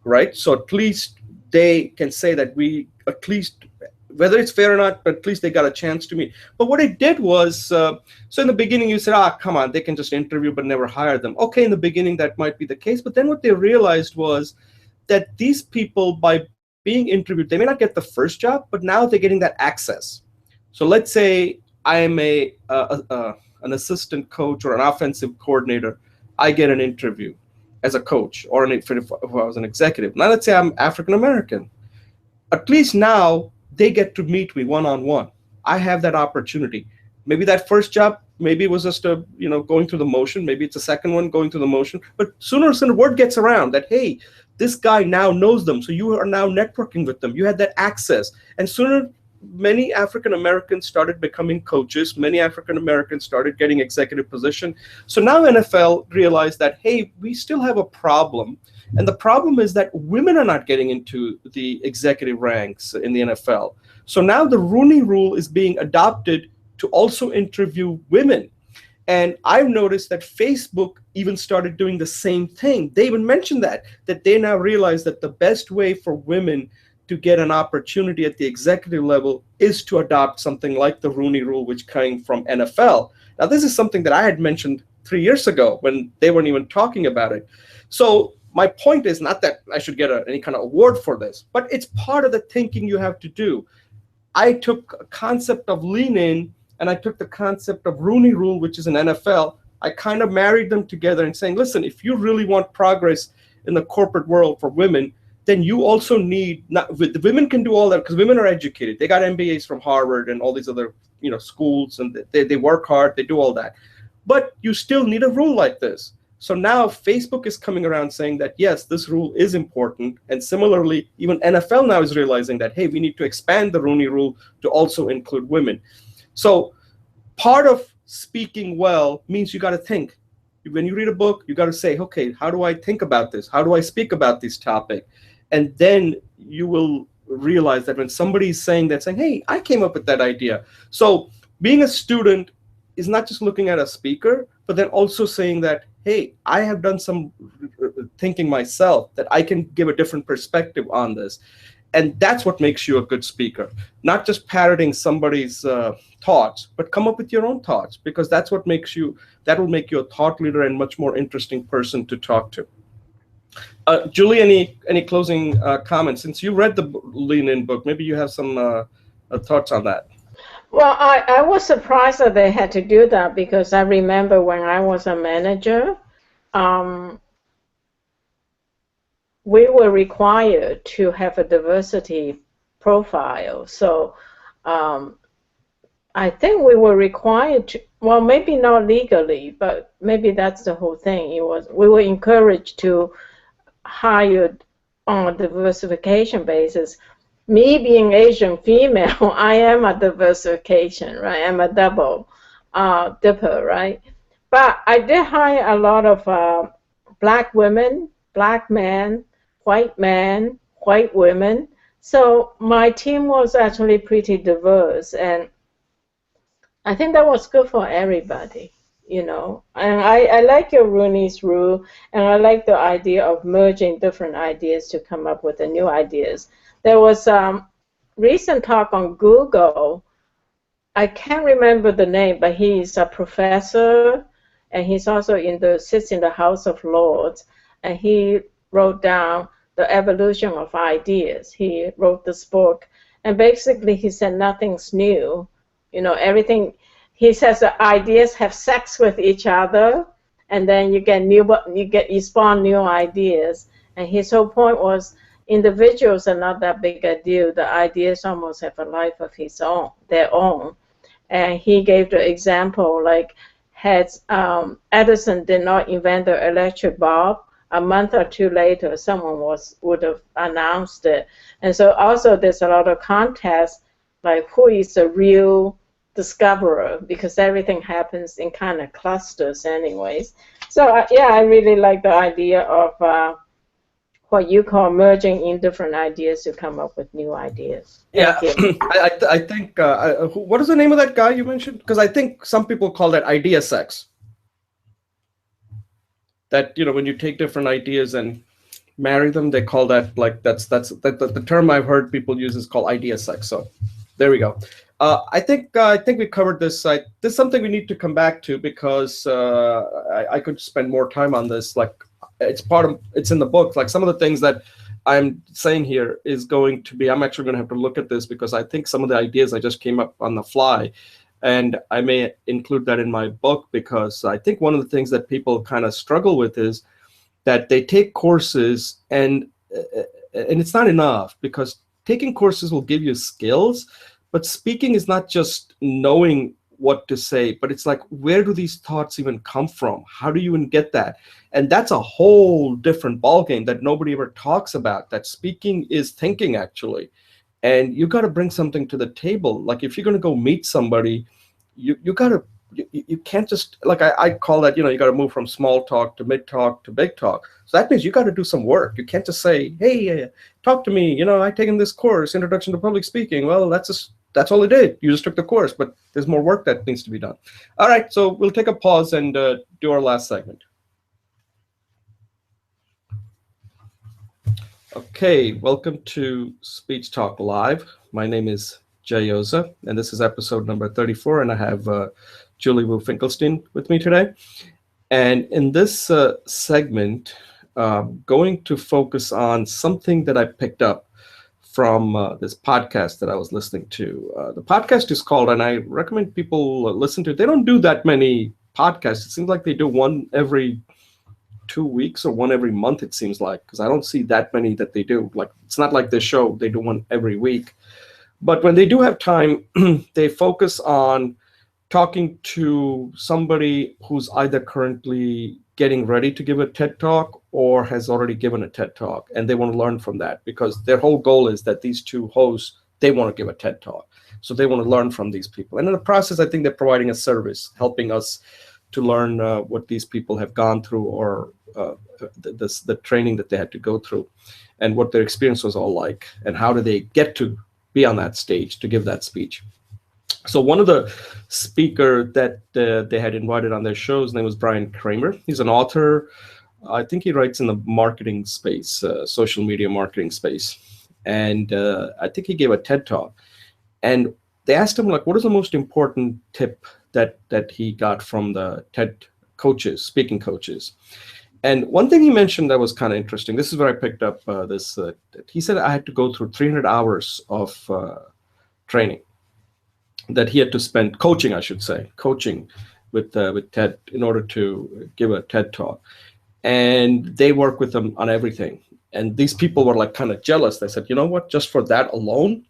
right? So at least they can say that we at least, whether it's fair or not, but at least they got a chance to meet. But what it did was, so in the beginning you said, come on, they can just interview but never hire them. Okay, in the beginning that might be the case, but then what they realized was that these people, by being interviewed, they may not get the first job, but now they're getting that access. So let's say I am an assistant coach or an offensive coordinator. I get an interview as a coach, or if I was an executive. Now let's say I'm African American. At least now they get to meet me one-on-one. I have that opportunity. Maybe that first job, maybe it was just going through the motion. Maybe it's a second one going through the motion. But sooner or later, word gets around that, hey, this guy now knows them. So you are now networking with them. You had that access. And sooner, many African Americans started becoming coaches. Many African Americans started getting executive position. So now NFL realized that, hey, we still have a problem. And the problem is that women are not getting into the executive ranks in the NFL. So now the Rooney Rule is being adopted to also interview women. And I've noticed that Facebook even started doing the same thing. They even mentioned that they now realize that the best way for women to get an opportunity at the executive level is to adopt something like the Rooney Rule, which came from NFL. Now, this is something that I had mentioned 3 years ago when they weren't even talking about it. So my point is not that I should get any kind of award for this, but it's part of the thinking you have to do. I took a concept of lean in, and I took the concept of Rooney Rule, which is an NFL. I kind of married them together and saying, listen, if you really want progress in the corporate world for women, then you also need, the women can do all that because women are educated. They got MBAs from Harvard and all these other schools, and they work hard, they do all that. But you still need a rule like this. So now Facebook is coming around saying that, yes, this rule is important. And similarly, even NFL now is realizing that, hey, we need to expand the Rooney Rule to also include women. So part of speaking well means you got to think. When you read a book, you got to say, okay, how do I think about this? How do I speak about this topic? And then you will realize that when somebody is saying that, saying, hey, I came up with that idea. So being a student is not just looking at a speaker, but then also saying that, hey, I have done some thinking myself, that I can give a different perspective on this. And that's what makes you a good speaker. Not just parroting somebody's thoughts, but come up with your own thoughts, because that's what makes you, that will make you a thought leader and much more interesting person to talk to. Julie, any closing comments? Since you read the Lean In book, maybe you have some thoughts on that. Well, I was surprised that they had to do that, because I remember when I was a manager, we were required to have a diversity profile. So I think we were required to, well, maybe not legally, but maybe that's the whole thing. We were encouraged to hire on a diversification basis. Me being Asian female, I am a diversification, right? I'm a double dipper, right? But I did hire a lot of black women, black men, white women. So my team was actually pretty diverse, and I think that was good for everybody. And I like your Rooney's rule, and I like the idea of merging different ideas to come up with the new ideas. There was recent talk on Google. I can't remember the name, but he's a professor, and he's also sits in the House of Lords, and he wrote down the evolution of ideas. He wrote this book, and basically he said nothing's new. Everything. He says that ideas have sex with each other, and then you spawn new ideas. And his whole point was individuals are not that big a deal. The ideas almost have a life of their own. And he gave the example like had Edison did not invent the electric bulb, a month or two later someone would have announced it. And so also there's a lot of contest like who is the real discoverer, because everything happens in kind of clusters anyways. So yeah, I really like the idea of what you call merging in different ideas to come up with new ideas. Yeah, Thank you. I think what is the name of that guy you mentioned? Because I think some people call that idea sex. That when you take different ideas and marry them, they call that like the term I've heard people use is called idea sex. So there we go. I think we covered this. This is something we need to come back to because I could spend more time on this. Like it's in the book. Like some of the things that I'm saying here is going to be. I'm actually going to have to look at this because I think some of the ideas I just came up on the fly, and I may include that in my book because I think one of the things that people kind of struggle with is that they take courses and it's not enough because taking courses will give you skills, but speaking is not just knowing what to say, but it's like, where do these thoughts even come from? How do you even get that? And that's a whole different ballgame that nobody ever talks about, that speaking is thinking actually. And you got to bring something to the table. Like if you're going to go meet somebody, you got to you can't just like I call that, you got to move from small talk to mid talk to big talk. So that means you got to do some work. You can't just say, hey, talk to me, I've taken this course, introduction to public speaking. Well, that's all it did. You just took the course, but there's more work that needs to be done. All right, so we'll take a pause and do our last segment. Okay, welcome to Speech Talk Live. My name is Jay Yoza, and this is episode number 34, and I have Julie Wu Finkelstein with me today. And in this segment, going to focus on something that I picked up from this podcast that I was listening to. The podcast is called, and I recommend people listen to it. They don't do that many podcasts. It seems like they do one every 2 weeks or one every month, it seems like, because I don't see that many that they do. Like, it's not like this show, they do one every week. But when they do have time, they focus on talking to somebody who's either currently getting ready to give a TED Talk or has already given a TED Talk, and they want to learn from that because their whole goal is that these two hosts, they want to give a TED Talk. So they want to learn from these people. And in the process, I think they're providing a service, helping us to learn what these people have gone through or the training that they had to go through and what their experience was all like and how did they get to be on that stage to give that speech. So one of the speaker that they had invited on their show, his name was Brian Kramer. He's an author. I think he writes in the marketing space, social media marketing space. And I think he gave a TED Talk. And they asked him, like, what is the most important tip that he got from the TED coaches, speaking coaches? And one thing he mentioned that was kind of interesting, this is where I picked up this. He said I had to go through 300 hours of training that he had to spend coaching, I should say, coaching with TED in order to give a TED Talk. And they work with him on everything. And these people were like kind of jealous. They said, you know what, just for that alone,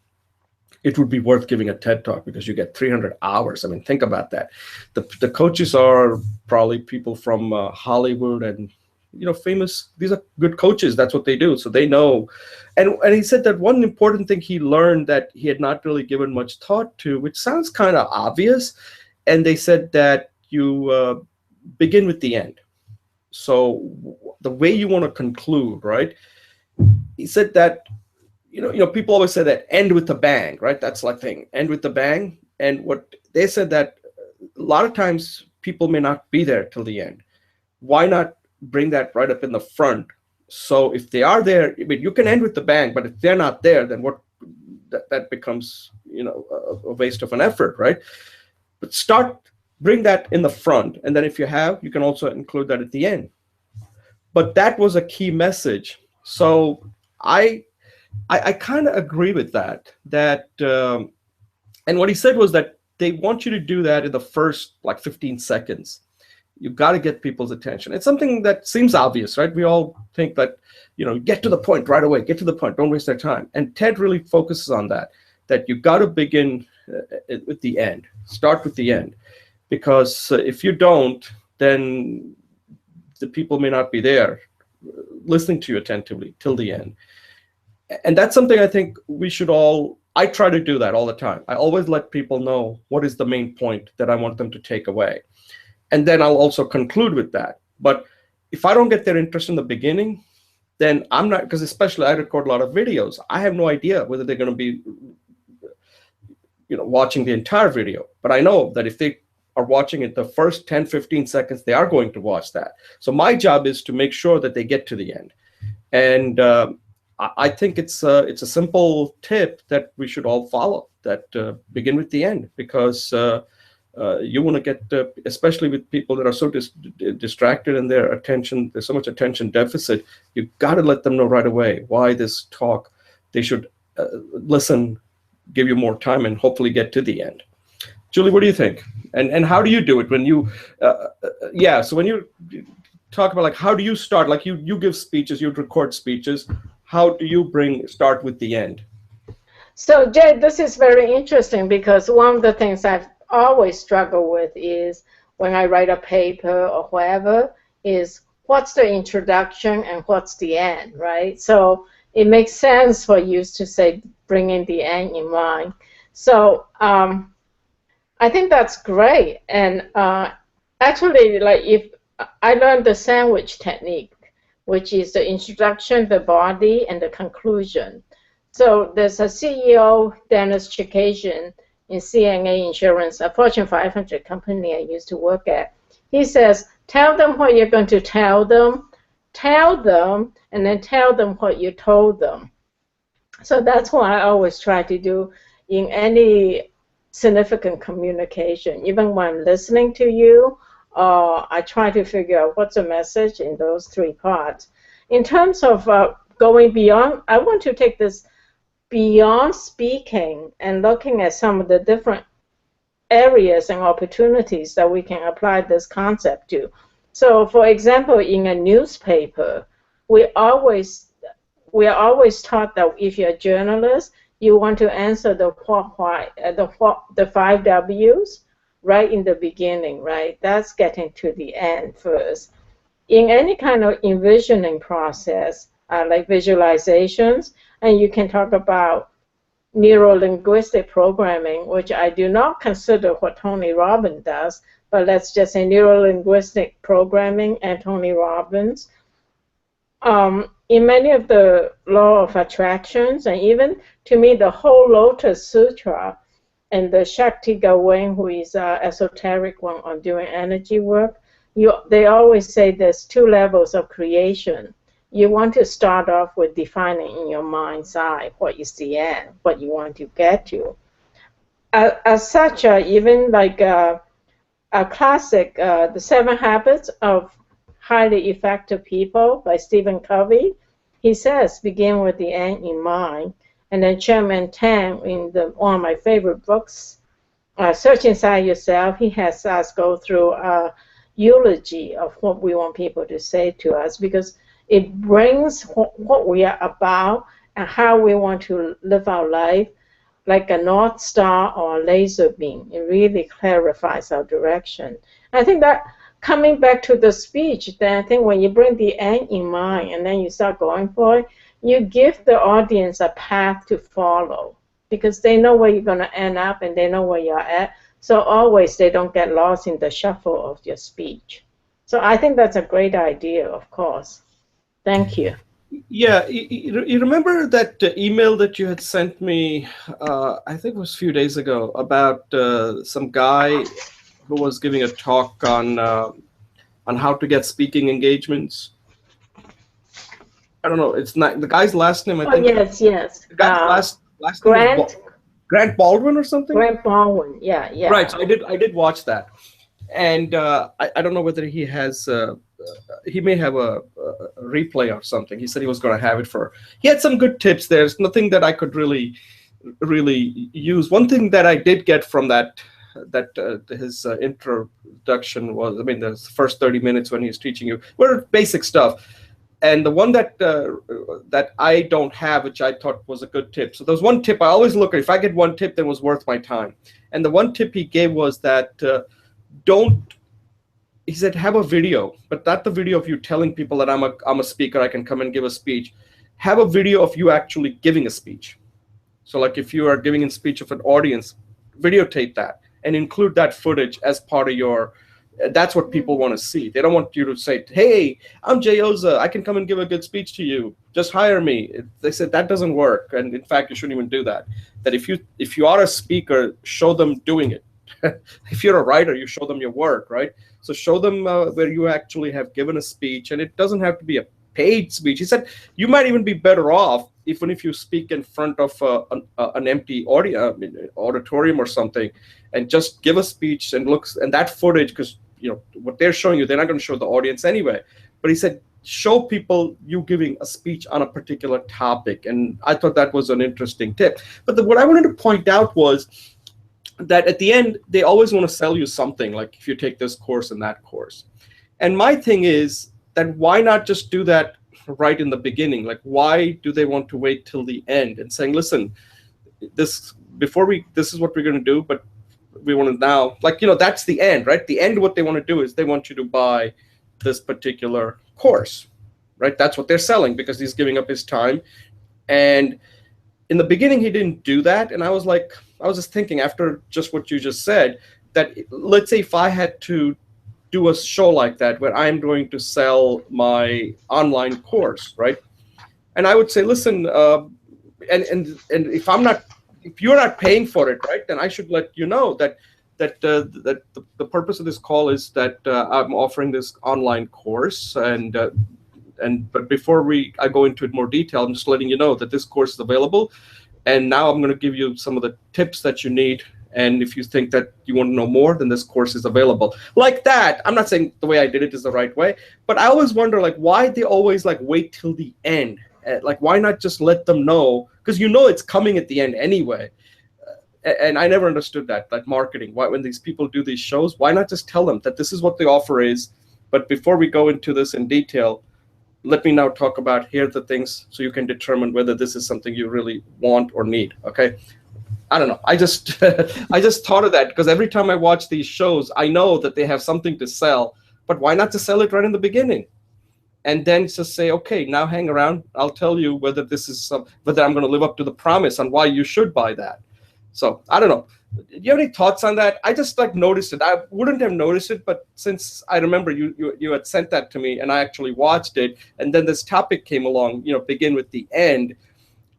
it would be worth giving a TED Talk because you get 300 hours. I mean, think about that. The coaches are probably people from Hollywood and, famous. These are good coaches. That's what they do. So they know. And he said that one important thing he learned that he had not really given much thought to, which sounds kind of obvious. And they said that you begin with the end. So the way you want to conclude, right? He said that, people always say that end with a bang, right? That's like thing, end with the bang. And what they said that a lot of times people may not be there till the end. Why not bring that right up in the front? So if they are there, I mean, you can end with the bang, but if they're not there, then that becomes, a waste of an effort, right? But bring that in the front, and then if you have, you can also include that at the end. But that was a key message. So I I kind of agree with that. And what he said was that they want you to do that in the first like 15 seconds. You've got to get people's attention. It's something that seems obvious, right? We all think that, get to the point right away, get to the point, don't waste their time. And TED really focuses on that you've got to begin with the end, start with the end. Because if you don't, then the people may not be there listening to you attentively till the end. And that's something I think I try to do that all the time. I always let people know what is the main point that I want them to take away. And then I'll also conclude with that. But if I don't get their interest in the beginning, then I'm not, because especially I record a lot of videos. I have no idea whether they're going to be, watching the entire video. But I know that if they are watching it the first 10, 15 seconds, they are going to watch that. So my job is to make sure that they get to the end. And I think it's a simple tip that we should all follow, that begin with the end, because you want to get, especially with people that are so distracted in their attention, there's so much attention deficit, you've got to let them know right away why this talk, they should listen, give you more time, and hopefully get to the end. Julie, what do you think? And how do you do it when you, so when you talk about like, how do you start? Like you give speeches, you record speeches. How do you start with the end? So Jay, this is very interesting because one of the things I've always struggled with is when I write a paper or whatever is what's the introduction and what's the end, right? So it makes sense for you to say bringing the end in mind. So I think that's great. And actually, like if I learned the sandwich technique, which is the introduction, the body, and the conclusion. So there's a CEO, Dennis Chikasian, in CNA Insurance, a Fortune 500 company I used to work at. He says, tell them what you're going to tell them, and then tell them what you told them. So that's what I always try to do in any significant communication. Even when I'm listening to you, I try to figure out what's the message in those three parts. In terms of going beyond, I want to take this beyond speaking and looking at some of the different areas and opportunities that we can apply this concept to. So, for example, in a newspaper, we are always taught that if you're a journalist, you want to answer the what, why, the 5 W's right in the beginning, right? That's getting to the end first. In any kind of envisioning process, like visualizations, and you can talk about neuro-linguistic programming, which I do not consider what Tony Robbins does, but let's just say neuro-linguistic programming and Tony Robbins. In many of the law of attractions, and even to me, the whole Lotus Sutra, and the Shakti Gawain, who is an esoteric one on doing energy work, they always say there's 2 levels of creation. You want to start off with defining in your mind's eye what is the end, what you want to get to. As such, even like a classic, The 7 Habits of Highly Effective People by Stephen Covey, he says, begin with the end in mind. And then Chairman Tang, in one of my favorite books, Search Inside Yourself, he has us go through a eulogy of what we want people to say to us, because it brings what we are about and how we want to live our life like a North Star or a laser beam. It really clarifies our direction. I think that coming back to the speech, then I think when you bring the end in mind and then you start going for it, you give the audience a path to follow because they know where you're going to end up and they know where you're at. So always they don't get lost in the shuffle of your speech. So I think that's a great idea, of course. Thank you. Yeah, you remember that email that you had sent me, I think it was a few days ago, about some guy who was giving a talk on how to get speaking engagements. I don't know. It's not the guy's last name. I Oh, think yes, yes. the guy's last name is Grant, Grant Baldwin or something. Grant Baldwin. Yeah, Right. yeah. So I did watch that, and I don't know whether he has. He may have a replay or something. He said he was going to have it for. He had some good tips. There's nothing that I could really use. One thing that I did get from that his introduction was, I mean, the first 30 minutes when he's teaching you were basic stuff. And the one that I don't have, which I thought was a good tip. So there's one tip I always look at. If I get one tip, then it was worth my time. And the one tip he gave was that don't. He said have a video, but not the video of you telling people that I'm a speaker. I can come and give a speech. Have a video of you actually giving a speech. So like if you are giving a speech of an audience, videotape that and include that footage as part of your. That's what people want to see. They don't want you to say, "Hey, I'm Jay Oza. I can come and give a good speech to you. Just hire me." They said that doesn't work, and in fact, you shouldn't even do that. That if you are a speaker, show them doing it. If you're a writer, you show them your work, right? So show them where you actually have given a speech, and it doesn't have to be a paid speech. He said you might even be better off even if you speak in front of an empty auditorium or something, and just give a speech and looks and that footage, because what they're showing you, they're not going to show the audience anyway. But he said show people you giving a speech on a particular topic, and I thought that was an interesting tip. But what I wanted to point out was that at the end they always want to sell you something, like if you take this course and that course. And my thing is that why not just do that right in the beginning? Like, why do they want to wait till the end and saying, listen, this is what we're going to do, but we want to now, that's the end, right? The end, what they want to do is they want you to buy this particular course, right? That's what they're selling, because he's giving up his time. And in the beginning, he didn't do that. And I was just thinking, after just what you just said, that let's say if I had to do a show like that where I'm going to sell my online course, right? And I would say, listen, and if you're not paying for it, right, then I should let you know that the purpose of this call is that I'm offering this online course, but before I go into it more detail, I'm just letting you know that this course is available, and now I'm going to give you some of the tips that you need. And if you think that you want to know more, then this course is available. Like that. I'm not saying the way I did it is the right way, but I always wonder, like, why they always wait till the end. Like, why not just let them know? Because it's coming at the end anyway. And I never understood that marketing. Why, when these people do these shows, why not just tell them that this is what the offer is? But before we go into this in detail, let me now talk about here are the things so you can determine whether this is something you really want or need. Okay. I don't know. I just I just thought of that because every time I watch these shows, I know that they have something to sell, but why not to sell it right in the beginning? And then just say, okay, now hang around. I'll tell you whether whether I'm going to live up to the promise on why you should buy that. So I don't know. Do you have any thoughts on that? I just noticed it. I wouldn't have noticed it, but since I remember you had sent that to me and I actually watched it, and then this topic came along, begin with the end.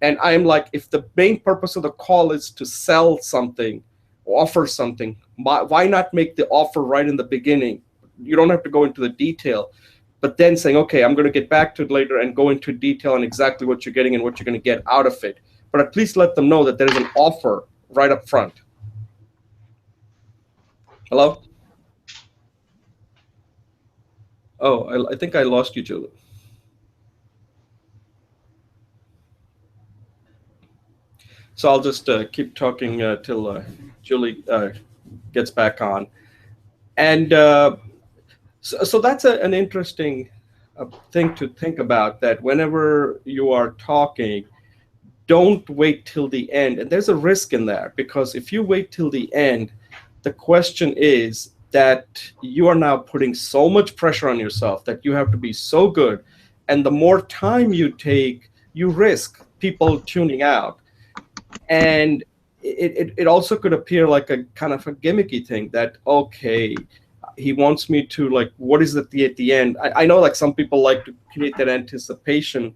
And I'm like, if the main purpose of the call is to sell something, offer something, why not make the offer right in the beginning? You don't have to go into the detail, but then saying, okay, I'm going to get back to it later and go into detail on exactly what you're getting and what you're going to get out of it. But at least let them know that there is an offer right up front. Hello? Oh, I think I lost you, Julie. So I'll just keep talking till Julie gets back on. And so that's an interesting thing to think about, that whenever you are talking, don't wait till the end. And there's a risk in that, because if you wait till the end, the question is that you are now putting so much pressure on yourself that you have to be so good. And the more time you take, you risk people tuning out. And it also could appear like a kind of a gimmicky thing that, okay, he wants me to what is at the end. I know some people like to create that anticipation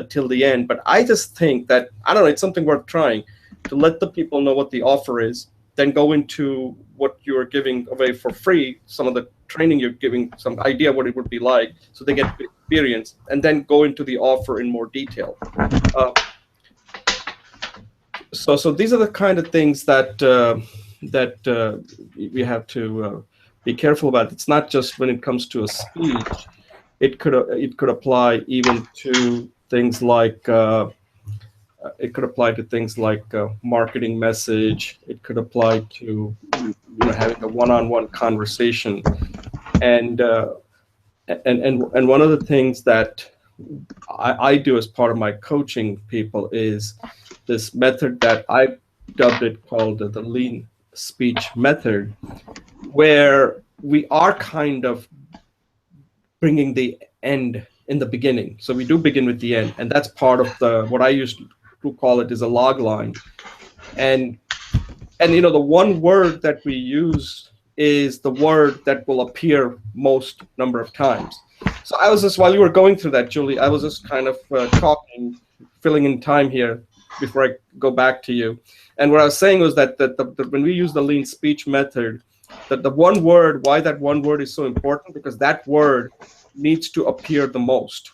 till the end, but I just think that, I don't know, it's something worth trying to let the people know what the offer is. then go into what you're giving away for free, some of the training you're giving, some idea what it would be like, so they get experience, and then go into the offer in more detail. Uh, so these are the kind of things that we have to be careful about. It's not just when it comes to a speech. It could apply even to things like marketing message. It could apply to having a one-on-one conversation, and and one of the things that I do as part of my coaching people is this method that I dubbed it called the lean speech method, where we are kind of bringing the end in the beginning. So we do begin with the end, and that's part of the what I used to call it is a log line. And the one word that we use is the word that will appear most number of times. So I was just, while you were going through that, Julie, I was just kind of talking, filling in time here before I go back to you. And what I was saying was that when we use the lean speech method, that the one word, why that one word is so important, because that word needs to appear the most.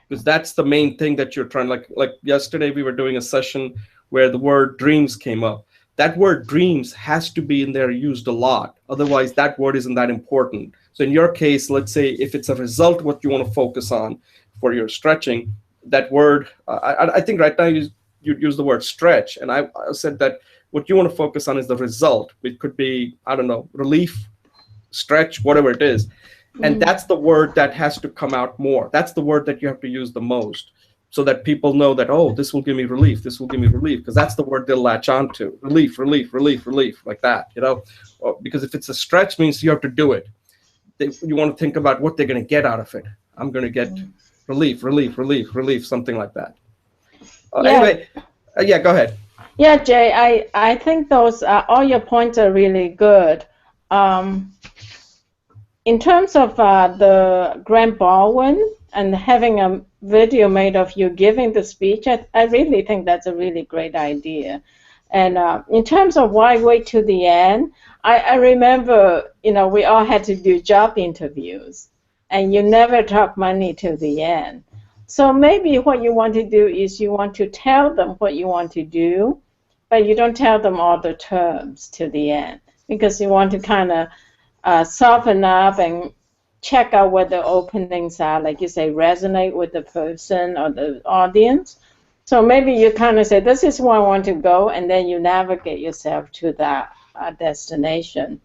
Because that's the main thing that you're trying, like yesterday we were doing a session where the word dreams came up. That word dreams has to be in there used a lot. Otherwise, that word isn't that important. So in your case, let's say if it's a result, what you want to focus on for your stretching, that word, I think right now you use the word stretch. And I said that what you want to focus on is the result. It could be, I don't know, relief, stretch, whatever it is. And that's the word that has to come out more. That's the word that you have to use the most, so that people know that, oh, this will give me relief. This will give me relief, because that's the word they'll latch on to. Relief, relief, relief, relief, like that, because if it's a stretch, means you have to do it. You want to think about what they're going to get out of it. I'm going to get relief, relief, relief, relief, something like that. Anyway, yeah, go ahead. Yeah, Jay, I think those all your points are really good. In terms of the Grant Baldwin and having a video made of you giving the speech, I really think that's a really great idea. And in terms of why wait to the end, I remember, we all had to do job interviews, and you never talk money to the end. So maybe what you want to do is you want to tell them what you want to do, but you don't tell them all the terms to the end, because you want to kind of soften up and check out what the openings are, like you say, resonate with the person or the audience. So maybe you kind of say, this is where I want to go, and then you navigate yourself to that destination.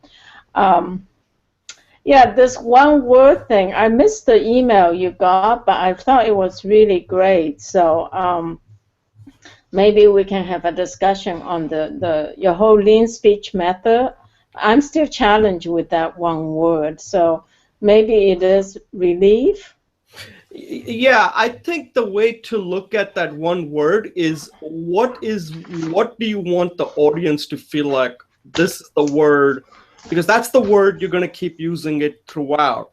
Yeah, this one word thing, I missed the email you got, but I thought it was really great. So maybe we can have a discussion on your whole lean speech method. I'm still challenged with that one word. So maybe it is relief. Yeah, I think the way to look at that one word is what do you want the audience to feel like this is the word, because that's the word you're going to keep using it throughout.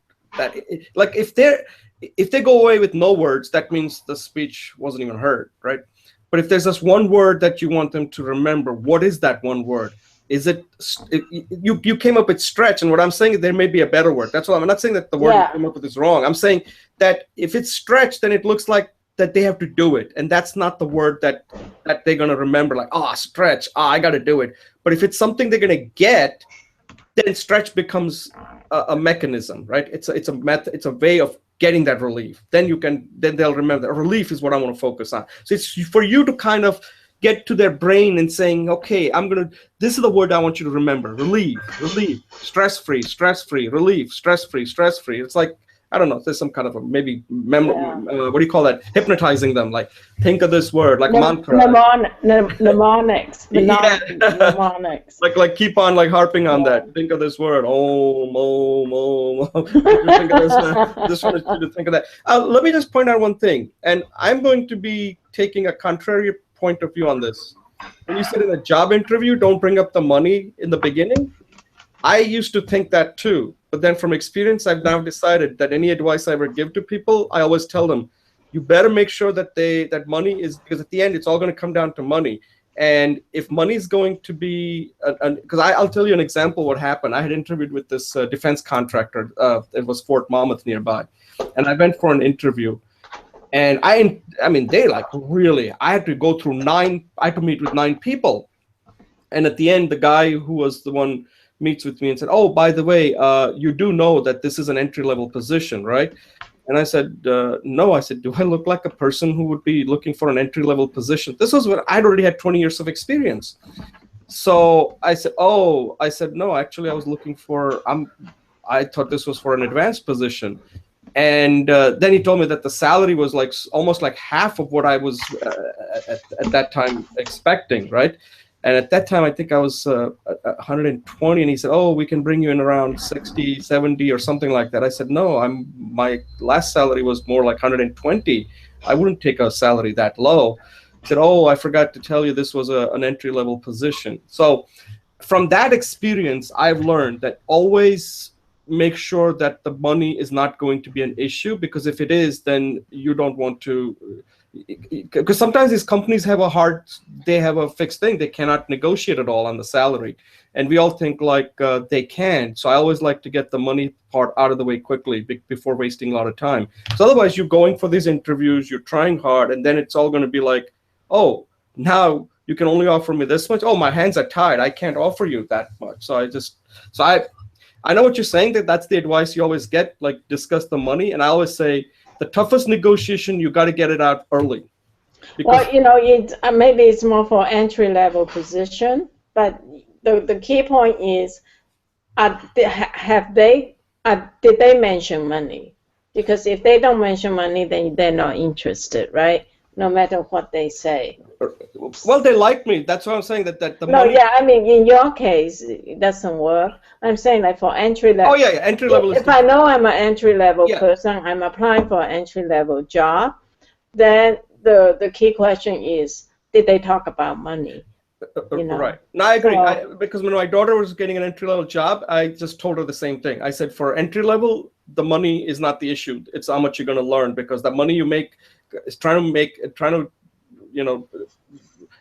Like if they go away with no words, that means the speech wasn't even heard, right? But if there's this one word that you want them to remember, what is that one word? Is you came up with stretch, and what I'm saying is there may be a better word. That's all. I'm not saying that the word you came up with is wrong. I'm saying that if it's stretch, then it looks like that they have to do it, and that's not the word that they're gonna remember. Like, stretch, I got to do it. But if it's something they're gonna get, then stretch becomes a mechanism, right? It's a method. It's a way of getting that relief. Then they'll remember that relief is what I want to focus on. So it's for you to kind of get to their brain and saying, okay, this is the word I want you to remember. Relief, stress-free, relief, stress-free. It's like, I don't know, there's some kind of what do you call that? Hypnotizing them, like, think of this word, like mantra. Mnemonics. Mnemonics. Like keep on like harping on that. Think of this word. Think of this. Just want you to think of that. Let me just point out one thing, and I'm going to be taking a contrary point of view on this. When you said in a job interview, don't bring up the money in the beginning, I used to think that too. But then from experience, I've now decided that any advice I ever give to people, I always tell them, you better make sure that that money is, because at the end, it's all going to come down to money. And if money is going to be, because I'll tell you an example what happened. I had interviewed with this defense contractor. It was Fort Monmouth nearby, and I went for an interview. And I mean, they like really. I had to go through nine. I had to meet with nine people, and at the end, the guy who was the one meets with me and said, "Oh, by the way, you do know that this is an entry level position, right?" And I said, "No." I said, "Do I look like a person who would be looking for an entry level position?" This was when I'd already had 20 years of experience. So I said, "Oh," I said, "No, actually, I was looking for. I thought this was for an advanced position." And then he told me that the salary was like almost like half of what I was at that time expecting, right? And at that time, I think I was 120, and he said, "Oh, we can bring you in around 60, 70 or something like that." I said, "No, my last salary was more like 120. I wouldn't take a salary that low." He said, "Oh, I forgot to tell you this was an entry level position." So from that experience, I've learned that always make sure that the money is not going to be an issue, because if it is, then you don't want to, because sometimes these companies they have a fixed thing. They cannot negotiate at all on the salary. And we all think like they can. So I always like to get the money part out of the way quickly before wasting a lot of time. So otherwise you're going for these interviews, you're trying hard, and then it's all going to be like, oh, now you can only offer me this much. Oh, my hands are tied. I can't offer you that much. So I know what you're saying, that's the advice you always get, like discuss the money. And I always say the toughest negotiation, you got to get it out early. Well, maybe it's more for entry level position, but the key point is, did they mention money? Because if they don't mention money, then they're not interested, right? No matter what they say. Well, they like me. That's what I'm saying. That the No, money. yeah, I mean, in your case, it doesn't work. I'm saying like for entry level. Oh yeah, entry level. If I know I'm an entry level person, I'm applying for an entry level job, then the key question is, did they talk about money? Right. No, I agree. Because when my daughter was getting an entry level job, I just told her the same thing. I said, for entry level, the money is not the issue. It's how much you're going to learn, because the money you make is trying to,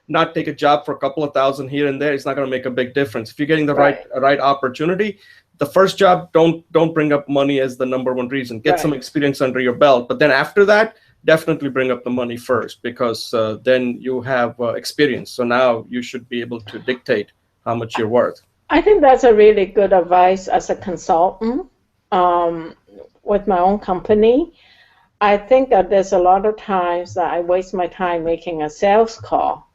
not take a job for a couple of thousand here and there. It's not going to make a big difference. If you're getting the right opportunity, the first job, don't bring up money as the number one reason. Get some experience under your belt. But then after that, definitely bring up the money first, because then you have experience. So now you should be able to dictate how much you're worth. I think that's a really good advice as a consultant with my own company. I think that there's a lot of times that I waste my time making a sales call,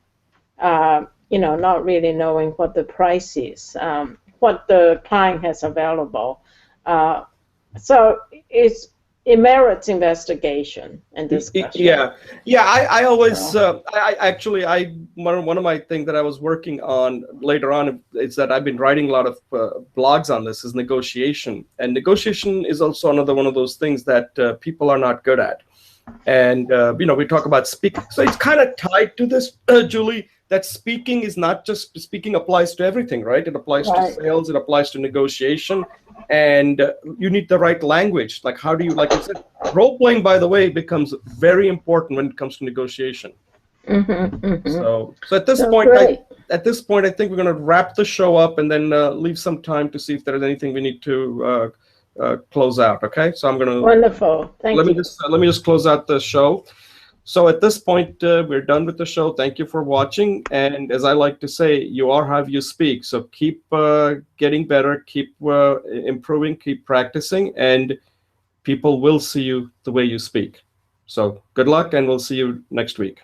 not really knowing what the price is, what the client has available. So it merits investigation and discussion. Yeah. I always, one of my things that I was working on later on is that I've been writing a lot of blogs on this, is negotiation. And negotiation is also another one of those things that people are not good at. And, we talk about speaking. So it's kind of tied to this, Julie, that speaking is not just, speaking applies to everything, right? It applies to sales, it applies to negotiation. And you need the right language. Like, how do you, like I said, role playing, by the way, becomes very important when it comes to negotiation. So at this point, I think we're going to wrap the show up and then leave some time to see if there's anything we need to close out. Okay, so I'm going to. Wonderful. Thank you. Let me just close out the show. So at this point, we're done with the show. Thank you for watching. And as I like to say, you are how you speak. So keep getting better, keep improving, keep practicing, and people will see you the way you speak. So good luck, and we'll see you next week.